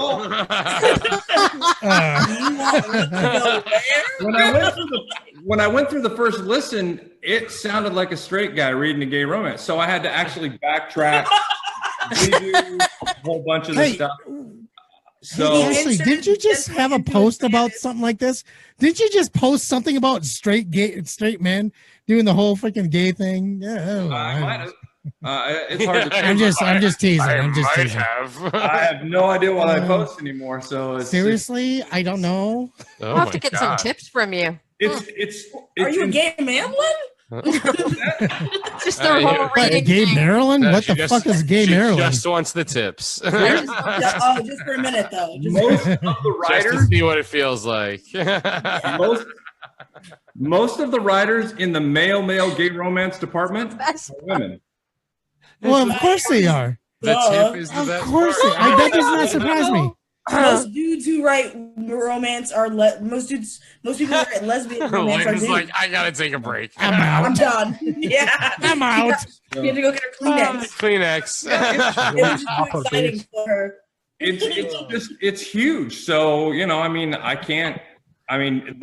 When I went through the first listen, it sounded like a straight guy reading a gay romance. So I had to actually backtrack, redo a whole bunch of the stuff. So Ashley, didn't you just have a post about something like this? Didn't you just post something about straight men doing the whole freaking gay thing? Yeah, I might have. It's hard to. I'm just teasing. I'm just teasing. I have no idea what I post anymore. So Seriously, I don't know. I'll have to get some tips from you. Are you a gay man, Lynn? Just their whole reading Gay thing. Maryland? What the fuck is gay Maryland? Just wants the tips. Just for a minute, though. Most of the writers, just to see what it feels like. most of the writers in the male gay romance department are women. Well, of course they are. The tip is the Of best course, part. that does not surprise me. Most dudes who write romance are most people who write lesbian romance are Lynn's dudes. like, I gotta take a break. I'm out. I'm done. Yeah, I'm out. You have to go get her Kleenex. Kleenex. It was just too exciting for her. It's huge. So, the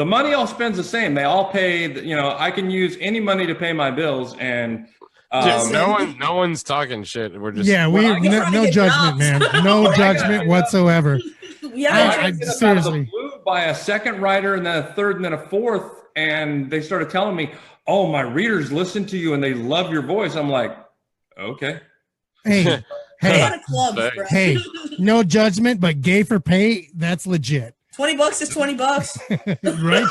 money all spends the same. They all pay, I can use any money to pay my bills. And No one's talking shit. We're just no judgment, man. No judgment whatsoever. Seriously, by a second writer and then a third and then a fourth, and they started telling me, "Oh, my readers listen to you and they love your voice." I'm like, okay. Hey, hey, no judgment, but gay for pay, that's legit. $20 is $20. Right?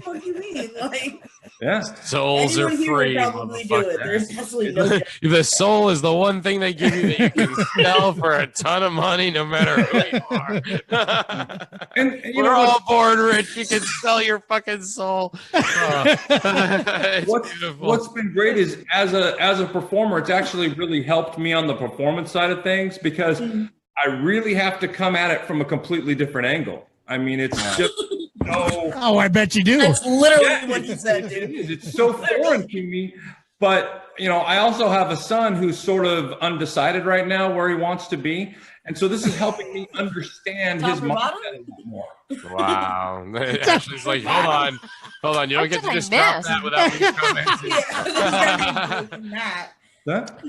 What do you mean? Like, yeah, souls are free. Probably do it. There's absolutely no. The soul is the one thing they give you that you can sell for a ton of money, no matter who you are. And we're all born rich. You can sell your fucking soul. What's been great is as a performer, it's actually really helped me on the performance side of things because I really have to come at it from a completely different angle. I mean, it's just so. Oh, I bet you do. That's literally what he said, dude. It's so foreign to me. But, I also have a son who's sort of undecided right now where he wants to be. And so this is helping me understand his mindset a bit more. Wow. Ashley's like, hold on. You don't get to just drop that without me commenting.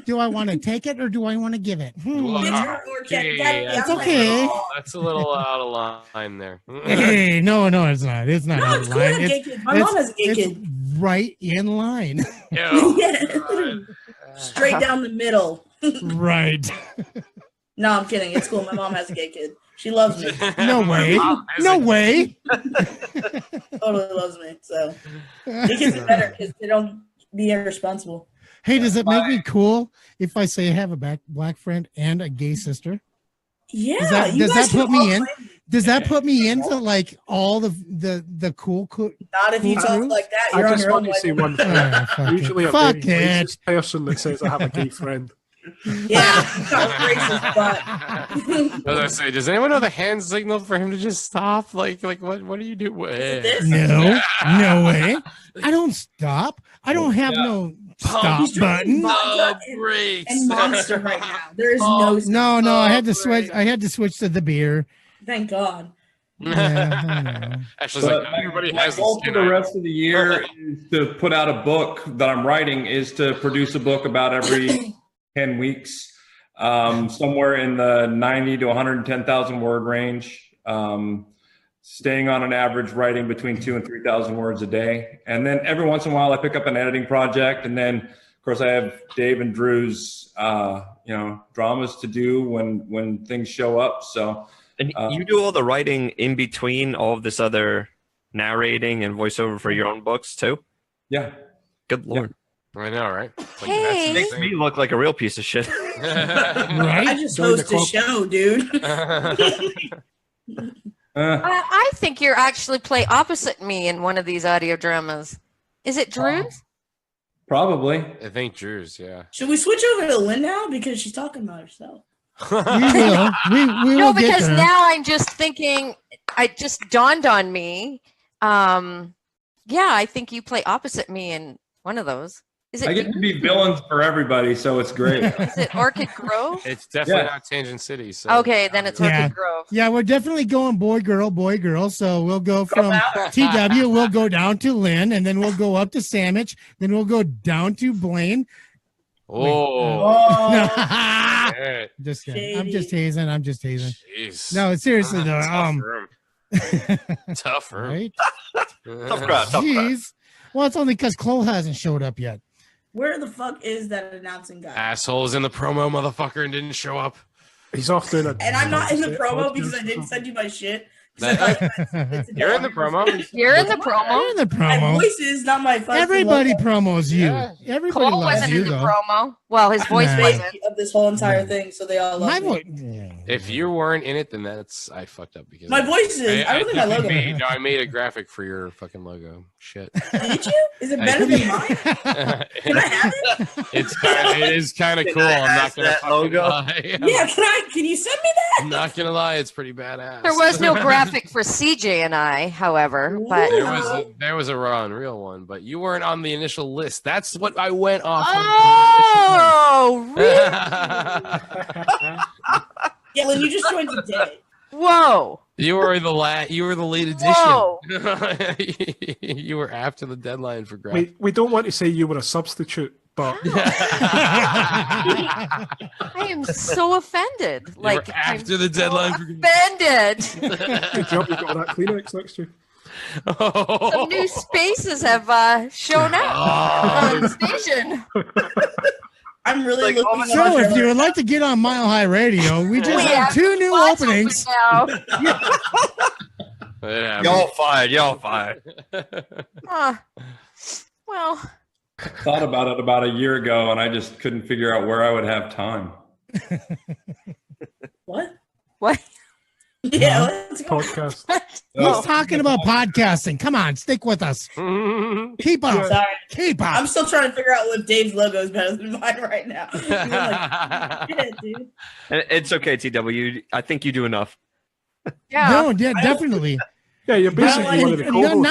Do I want to take it or do I want to give it? It's okay. That's a little out of line there. Hey, no, it's not. It's not out of line. My mom has a gay kid. Right in line. Straight down the middle. Right. No, I'm kidding. It's cool. My mom has a gay kid. She loves me. No way. No way. Totally loves me. So gay kids are better because they don't be irresponsible. Hey, does it make me cool if I say I have a black friend and a gay sister? Yeah. Does that put me in? Does that put me into like all the cool? Not if you talk like that. You're I on just your want own. to say one thing. Usually a Fuck very it. racist person that says I have a gay friend. Yeah, racist, but I say, does anyone know the hand signal for him to just stop? Like what do you do? No way. I don't stop. I don't have no stop button. And Monster right now. There is No. I had to switch. I had to switch to the beer. Thank God. Yeah, I know. Actually, like everybody has my goal for the rest of the year is to put out a book that I'm writing. Is to produce a book about every 10 weeks, somewhere in the 90 to 110,000 word range. Staying on an average writing between 2,000 and 3,000 words a day. And then every once in a while I pick up an editing project. And then of course I have Dave and Drew's, dramas to do when things show up. So, and you do all the writing in between all of this other narrating and voiceover for your own books too? Yeah. Good Lord. Yeah. I know, right? Hey. It makes me look like a real piece of shit. Right? I just host a show, dude. I think you're actually play opposite me in one of these audio dramas. Is it Drew's? Probably. I think Drew's, yeah. Should we switch over to Lynn now because she's talking about herself? We will. We No, will get because there. now I'm just thinking. It just dawned on me. Yeah, I think you play opposite me in one of those. Is it? I get to be villains for everybody, so it's great. Is it Orchid Grove? It's definitely not Tangent City. So. Okay, then it's Orchid Grove. Yeah, we're definitely going boy, girl. So we'll go from TW, we'll go down to Lynn, and then we'll go up to Sandwich. Then we'll go down to Blaine. Oh. Just kidding. I'm just hazing. Jeez. No, seriously though. Tough room. Right? Tough crowd. Jeez. Well, it's only because Cole hasn't showed up yet. Where the fuck is that announcing guy? Asshole was in the promo, motherfucker, and didn't show up. He's off doing And I'm not in the promo because I didn't send you my shit. You're in the promo. You're in the promo. You're in the My promo. voice is not my fucking Everybody logo. promos you. Yeah. Everybody Cole loves wasn't you, in the though. promo. Well, his voice Nah. wasn't. Of this whole entire thing, so they all love My me. voice. If you weren't in it, then I fucked up because My voice is. I don't think my logo. I made a graphic for your fucking logo. Shit. Did you? Is it better than mine? Can I have it? It is kind of cool. I'm not gonna that fucking logo? lie. Yeah, can you send me that? I'm not gonna lie. It's pretty badass. There was no graphic for CJ and I, however, but There was a raw and real one, but you weren't on the initial list. That's what I went off. oh, really? Yeah, Lynn, you just joined today. Whoa! You were the late Whoa. edition. You were after the deadline for graphic. We don't want to say you were a substitute, but I am so offended. Like after the deadline. Offended. good job you got that Kleenex next to you. Some new spaces have shown up on the station. I'm really looking. So, if you would like to get on Mile High Radio, we just have 2 new openings. Y'all fired. Y'all fired. Well, Thought about it about a year ago, and I just couldn't figure out where I would have time. What? What? Yeah, let's go. Podcast. He's talking about podcasting. Come on, stick with us. Keep up. Sorry. Keep up. I'm still trying to figure out what Dave's logo is better than mine right now. Like, shit, dude. It's okay, TW. I think you do enough. Yeah. No, yeah, definitely. Yeah, you're basically one of the co-hosts.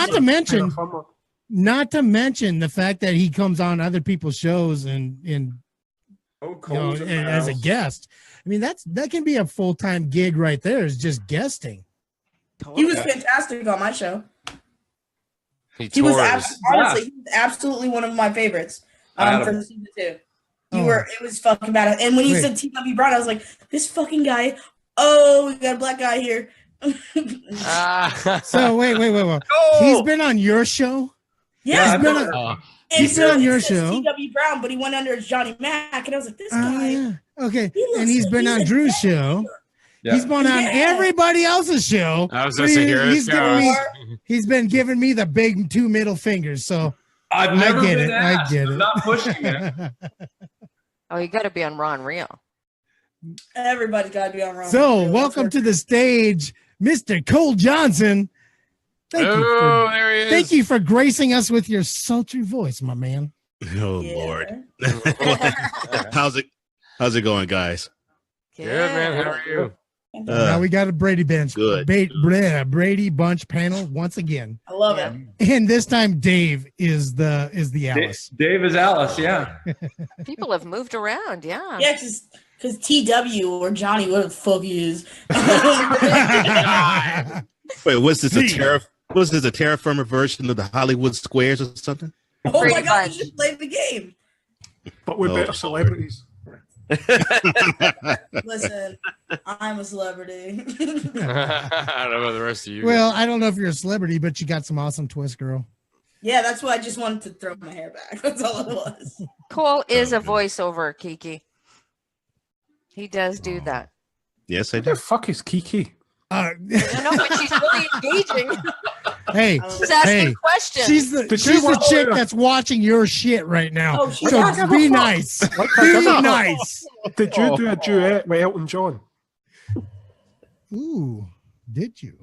Not to mention the fact that he comes on other people's shows and as a guest. I mean, that can be a full-time gig right there. Is just guesting. He was fantastic on my show. He was honestly, he was absolutely one of my favorites for season 2. It was fucking bad. And when he said TW Brown, I was like, this fucking guy. Oh, we got a black guy here. So wait. Oh! He's been on your show? Yeah, he's been on your show. TW Brown, but he went under as Johnny Mac, and I was like, this guy. Yeah. Okay, and he's been on Drew's show. Yeah. He's been on everybody else's show. I was going to say, here this goes. He's been giving me the big 2 middle fingers, so I get it. I'm not pushing it. Oh, you got to be on Raw and Real. Everybody's got to be on Raw. So, welcome to the stage, Mr. Cole Johnson. Thank you for gracing us with your sultry voice, my man. Oh, Lord. How's it going, guys? Good, man. How are you? Now we got a Brady Bench. Good. Brady Bunch panel once again. I love it. And this time Dave is the Alice. Dave is Alice, yeah. People have moved around, yeah. Yeah, because TW or Johnny, whatever the fuck he is. Wait, was this a Terror Firma version of the Hollywood Squares or something? Oh my God, you should play the game. But we're better celebrities. Listen, I'm a celebrity. I don't know about the rest of you. Well, I don't know if you're a celebrity, but you got some awesome twists, girl. Yeah, that's why I just wanted to throw my hair back. That's all it was. Cole is a voiceover, Kiki. He does do that. Yes, I Who do. the fuck is Kiki? I know, but she's really engaging. Hey, she's asking questions. She's the chick that's watching your shit right now. Oh, she's so be nice. Be nice. Did you do a duet with Elton John? Ooh, did you?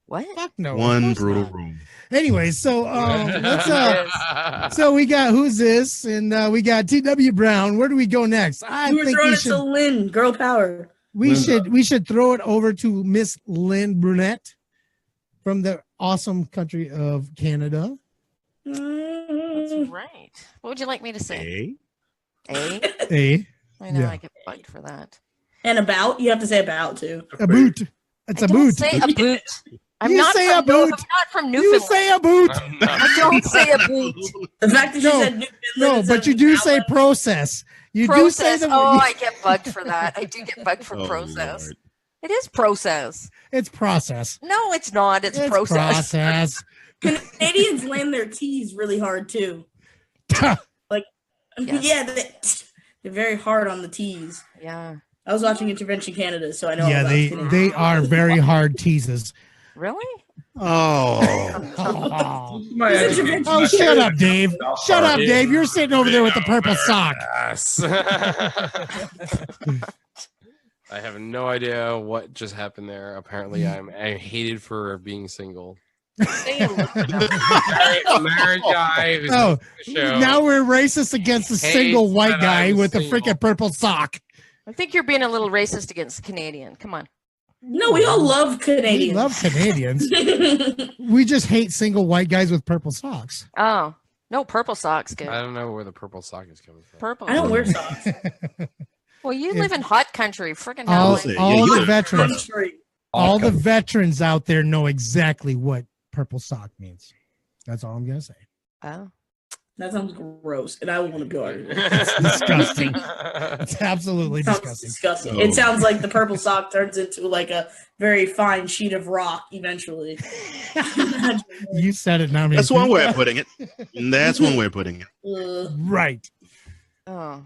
What? Fuck no. One brutal room. Anyway, so let's so we got who's this, and we got TW Brown. Where do we go next? We were throwing it to Lynn, girl power. We should throw it over to Miss Lynn Brunet from the awesome country of Canada. That's right. What would you like me to say? A. I know, Yeah. I get bugged for that. And about, you have to say about too. A boot. It's a boot. Say a boot. I'm You not say from a boot. I'm not from You Newfoundland. say a boot. I don't say a boot. The fact that you said Newfoundland. No, but you do say process. You Process. do say I get bugged for that. I do get bugged for process. Lord. It is process. It's process. No, it's not. It's process. Process. Canadians land their T's really hard too. Like, yeah, they're very hard on the T's. Yeah. I was watching Intervention Canada, so I know. Yeah, about Canadians. they are very hard teases. Really? Oh. Oh, shut up, Dave. Shut up, Dave. You're sitting over there with the purple sock. Yes. I have no idea what just happened there. Apparently, I'm hated for being single. Married guy. Who's Oh, on the show. now we're racist against the single white that guy I'm with the single. freaking purple sock. I think you're being a little racist against Canadian. Come on. No, we all love Canadians. We love Canadians. We just hate single white guys with purple socks. Oh, no, purple socks good. I don't know where the purple sock is coming from. Purple. I don't wear socks. Well, you live in hot country. Freaking All, hell. all the veterans, Country. all the veterans out there know exactly what purple sock means. That's all I'm gonna say. Oh. That sounds gross, and I want to go. It's disgusting. It's absolutely disgusting. Disgusting. It sounds like the purple sock turns into like a very fine sheet of rock eventually. You said it, now. That's one way of putting it. That's one way of putting it. Right. Oh,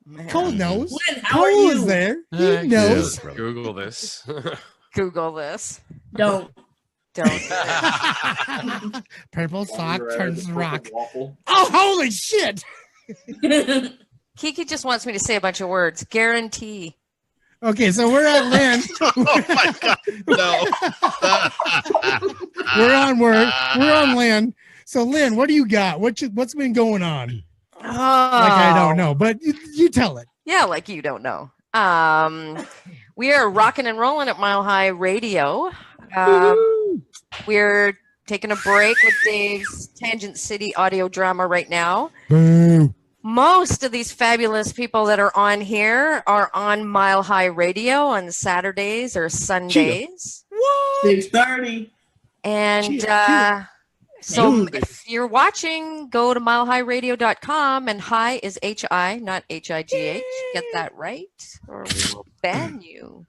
man. Cole knows. Lynn, how are Cole you? is there. He knows. Google this. Google this. Don't. Purple sock turns rock. Waffle. Oh, holy shit! Kiki just wants me to say a bunch of words. Guarantee. Okay, so we're at Lynn. Oh my god, no. we're on Lynn. So Lynn, what do you got? What's been going on? Oh. Like I don't know, but you tell it. Yeah, like you don't know. We are rocking and rolling at Mile High Radio. We're taking a break with Dave's Tangent City audio drama right now. Boo. Most of these fabulous people that are on here are on Mile High Radio on Saturdays or Sundays. 6:30. And so if you're watching, go to milehighradio.com, and hi is H-I, not H-I-G-H. Get that right, or we will ban you.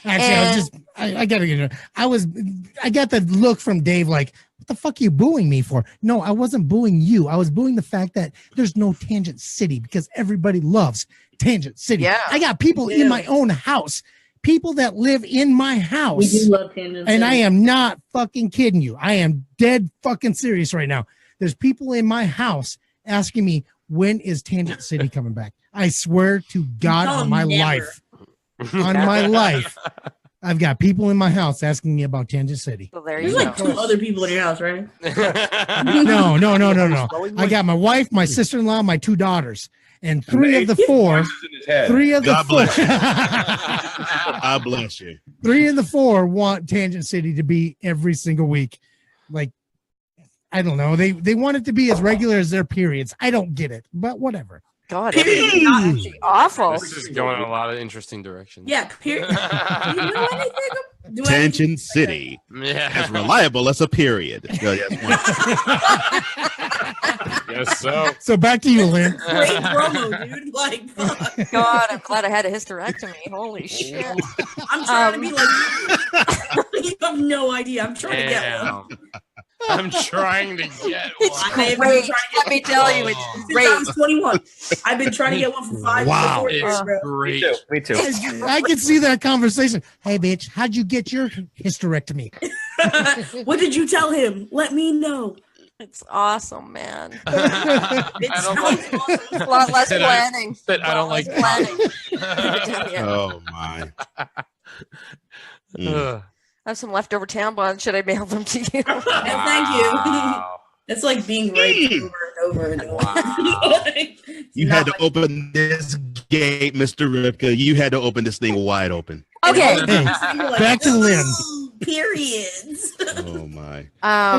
Actually, I gotta get it. I got the look from Dave like, what the fuck are you booing me for? No, I wasn't booing you. I was booing the fact that there's no Tangent City because everybody loves Tangent City. Yeah. I got people in my own house, people that live in my house. We do love Tangent City. And I am not fucking kidding you. I am dead fucking serious right now. There's people in my house asking me, when is Tangent City coming back? I swear to God on my life. On my life, I've got people in my house asking me about Tangent City. Well, there There's you like go. 2 other people in your house, right? No. I got my wife, my sister-in-law, my 2 daughters, and 3 of the 4. 3 of the God 4. bless you. God bless you. 3 of the 4 want Tangent City to be every single week. Like, I don't know. They want it to be as regular as their periods. I don't get it, but whatever. God, it's not actually awful. This is going in a lot of interesting directions. Yeah, period. Do you know anything? Do Tangent City. Yeah. As reliable as a period. Yeah, Yes, so. So back to you, Lynn. Great promo, dude. Like, fuck. God, I'm glad I had a hysterectomy. Holy shit. I'm trying to be like, you have no idea. I'm trying to get one. I'm trying to get one. Great. Let me tell you, it's Since great. I was 21. I've been trying to get one for 5 Wow. years. It's Bro. great. Me too. I can see that conversation. Hey, bitch, how'd you get your hysterectomy? What did you tell him? Let me know. It's awesome, man. It I don't sounds like- awesome. A lot less That planning. I don't like. planning. Yeah. Oh my. Ugh. I have some leftover tampons. Should I mail them to you? And thank you. Wow. It's like being raped over and over and over. Wow. Like, You had to open this gate, Mr. Ripka. You had to open this thing wide open. Okay. Hey, back to Lynn. Periods. Oh my.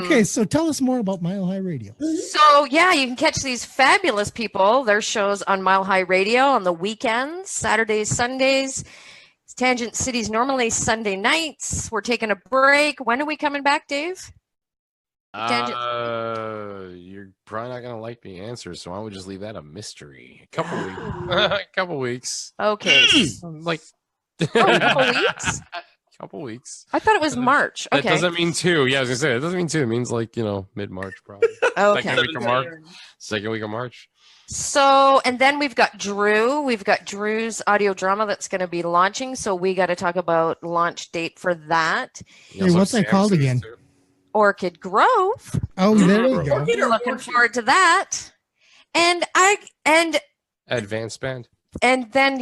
Okay, so tell us more about Mile High Radio. So yeah, you can catch these fabulous people. Their shows on Mile High Radio on the weekends, Saturdays, Sundays. Tangent City's normally Sunday nights. We're taking a break. When are we coming back, Dave? You're probably not gonna like the answer, so I would just leave that a mystery. A couple weeks. A couple weeks. Okay. Like A couple weeks? couple weeks. I thought it was March. That Okay. doesn't mean 2. Yeah, I was gonna say it doesn't mean 2. It means like, mid-March probably. Okay. Second week of March. Second week of March. So, and then we've got Drew. We've got Drew's audio drama that's going to be launching. So we got to talk about launch date for that. Hey, what's that called again? Orchid Grove. Oh, there you go. Looking forward to that. And Advanced band. and then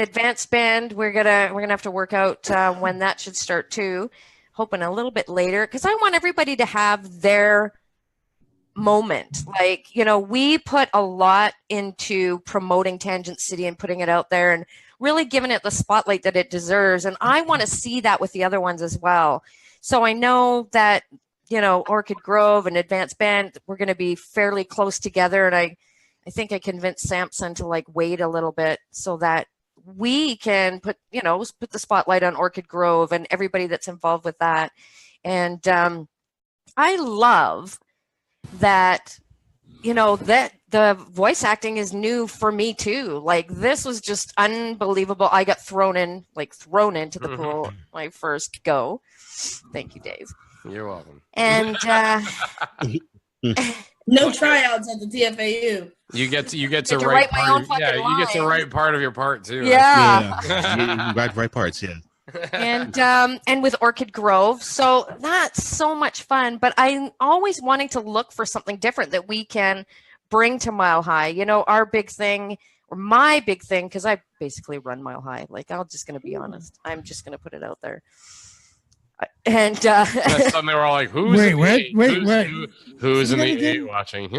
advanced band. We're gonna have to work out when that should start too. Hoping a little bit later because I want everybody to have their moment. Like, we put a lot into promoting Tangent City and putting it out there and really giving it the spotlight that it deserves. And I want to see that with the other ones as well. So I know that, Orchid Grove and Advanced Band, we're going to be fairly close together. And I think I convinced Samson to wait a little bit so that we can put the spotlight on Orchid Grove and everybody that's involved with that. And I love that you know, that the voice acting is new for me too. Like this was just unbelievable. I got thrown into the pool my first go. Thank you, Dave. You're welcome. And no tryouts at the TFAU. You get to write part. You get to write part of your part too. Yeah. Right parts. Yeah. And with Orchid Grove, so that's so much fun. But I'm always wanting to look for something different that we can bring to Mile High. You know, our big thing, or my big thing, because I basically run Mile High. Like, I'm just going to be honest. I'm just going to put it out there. And that's something we're all like, who's in the eight watching?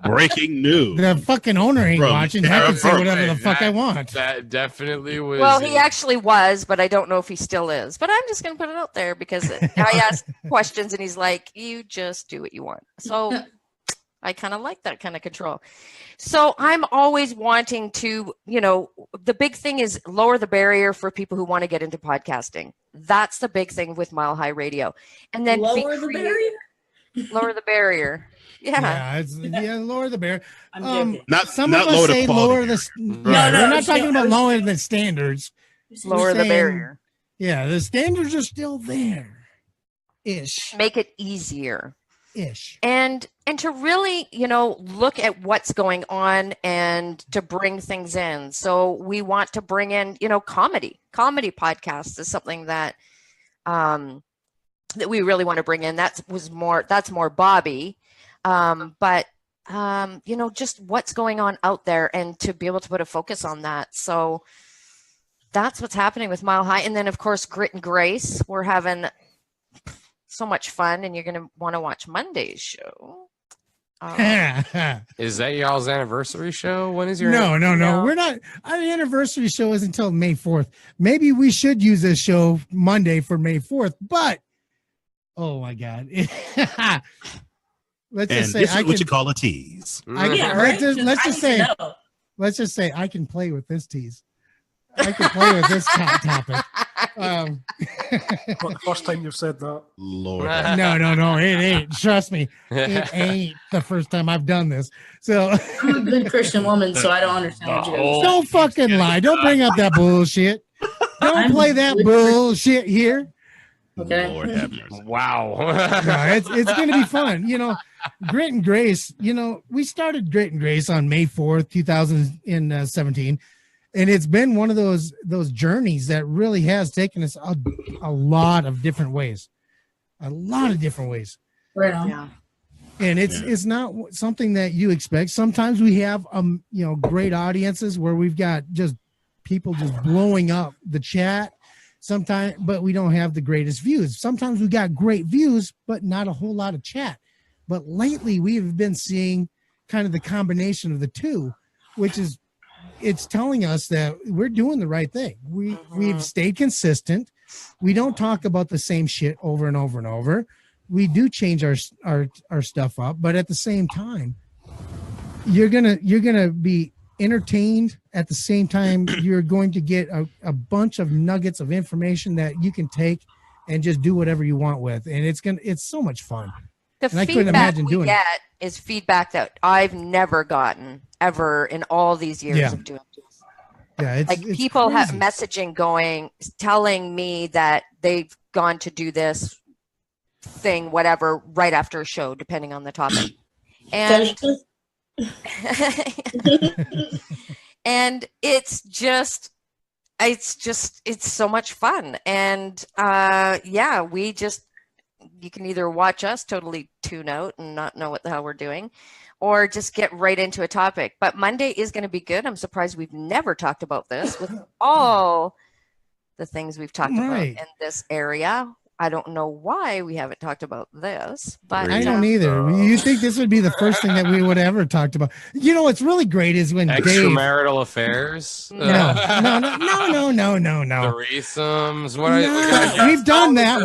Breaking news. The fucking owner ain't watching. I can say whatever the fuck I want. That definitely was. Well, he actually was, but I don't know if he still is. But I'm just going to put it out there because I asked questions and he's like, you just do what you want. So I kind of like that kind of control. So I'm always wanting to, you know, the big thing is lower the barrier for people who want to get into podcasting. That's the big thing with Mile High Radio. And then lower the barrier? Lower the barrier. Yeah. Lower the barrier. I'm joking. Some of us say lower the. We're not talking about lowering the standards. Lower the barrier. Yeah, the standards are still there. Ish. Make it easier. Ish. And to really, you know, look at what's going on and to bring things in. So we want to bring in, you know, comedy podcasts is something that that we really want to bring in. That's more Bobby. But you know, just what's going on out there and to be able to put a focus on that. So that's what's happening with Mile High. And then of course, Grit and Grace, we're having so much fun, and you're going to want to watch Monday's show. Is that y'all's anniversary show? When is your No. We're not. Our anniversary show is until May 4th. Maybe we should use this show Monday for May 4th, but oh my God. Let's just say this is what you call a tease. Let's just say I can play with this tease. I can play with this topic. What, the first time you've said that? Lord. No, it ain't. Trust me. It ain't the first time I've done this. So I'm a good Christian woman, so I don't understand what you're doing. Don't fucking lie. Don't bring up that bullshit. Don't play that bullshit here. Okay. Lord have mercy. Wow. No, it's going to be fun. You know, Grit and Grace, you know, we started Grit and Grace on May 4th, 2017. And it's been one of those journeys that really has taken us a lot of different ways. Right on. Yeah. And it's not something that you expect. Sometimes we have you know, great audiences where we've got just people just blowing up the chat. Sometimes, but we don't have the greatest views. Sometimes we got great views, but not a whole lot of chat. But lately we've been seeing kind of the combination of the two, which is it's telling us that we're doing the right thing. We've stayed consistent. We don't talk about the same shit over and over and over. We do change our stuff up, but at the same time, you're gonna be entertained. At the same time, you're going to get a bunch of nuggets of information that you can take and just do whatever you want with, and it's so much fun. The feedback we get is feedback that I've never gotten ever in all these years of doing this. Yeah, it's people crazy. have messaging telling me that they've gone to do this thing, whatever, right after a show, depending on the topic. And and it's so much fun. And you can either watch us totally tune out and not know what the hell we're doing, or just get right into a topic. But Monday is going to be good. I'm surprised we've never talked about this with all the things we've talked about in this area. I don't know why we haven't talked about this, but I don't either. You think this would be the first thing that we would ever talked about? You know, what's really great is when extramarital affairs. No. Threesomes. We've done that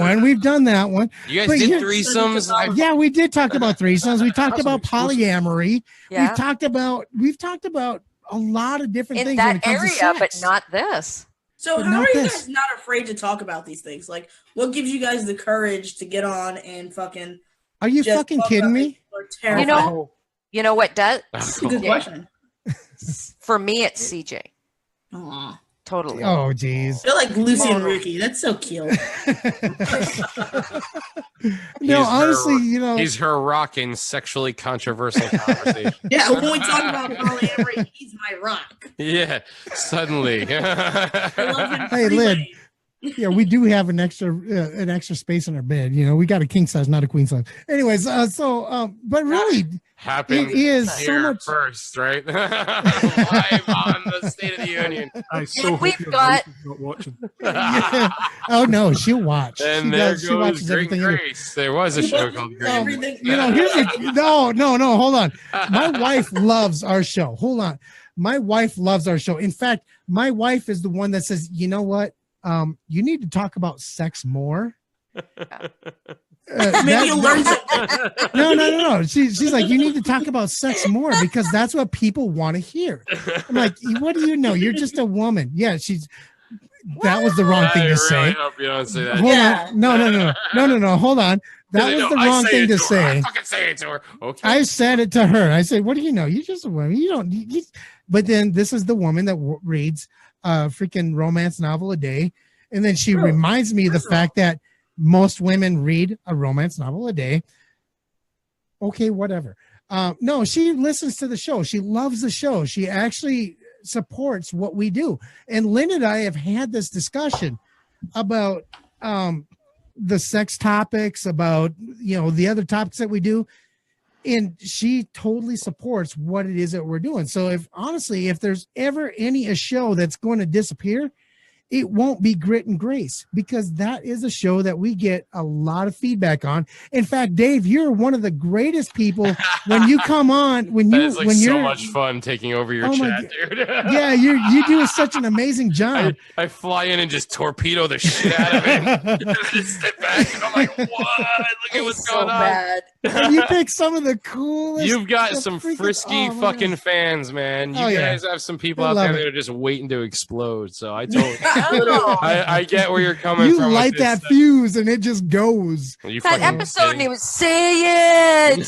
one. You guys did threesomes. Yeah, we did talk about threesomes. We talked about polyamory. Yeah. We've talked about a lot of different in things that when it comes to area, sex. but not this. So how are you guys not afraid to talk about these things? Like, what gives you guys the courage to get on and fucking Are you Just fucking love kidding that me? people are terrified. You know what does? That's a good question. For me, it's CJ. Aw. Totally. Oh, geez. They're like Lucy and Ricky. That's so cute. No, He's honestly, her, he's her rocking sexually controversial conversation. Yeah, when we talk about polyamory, he's my rock. Yeah, suddenly. Hey, Lynn. Yeah, we do have an extra space in our bed. You know, we got a king size, not a queen size. Anyways, but really, Happened it is here so much first, right? Live on the State of the Union. I so we've hope your got- wife is not watching. Yeah. Oh no, she'll watch. And She there does. She goes watches Great everything. either. Grace. There was a show called Great Everything. You know, no, hold on. My wife loves our show. Hold on. My wife loves our show. In fact, my wife is the one that says, you know what? You need to talk about sex more. Maybe you'll learn something. No. She's like, you need to talk about sex more because that's what people want to hear. I'm like, what do you know? You're just a woman. Yeah, that was the wrong thing to say. I hope you don't say that. Hold on. No. Hold on. That was the wrong thing to say. I fucking say it to her. Okay. I said it to her. I said, what do you know? You're just a woman. You don't. But then this is the woman that reads a freaking romance novel a day. And then she reminds me of the fact that most women read a romance novel a day. Okay, whatever. No, she listens to the show. She loves the show. She actually supports what we do. And Lynn and I have had this discussion about the sex topics, about, you know, the other topics that we do. And she totally supports what it is that we're doing. So if there's ever a show that's going to disappear, it won't be Grit and Grace, because that is a show that we get a lot of feedback on. In fact, Dave, you're one of the greatest people when you come on. It's like so much fun taking over your chat, dude. Yeah, you do such an amazing job. I fly in and just torpedo the shit out of it. And just sit back and I'm like, what? Look at what's going on. You pick some of the coolest. You've got some frisky fucking fans, man. You guys have some people out there that are just waiting to explode. So I totally. I get where you're coming from. You light that fuse and it just goes. That episode, and he was say it.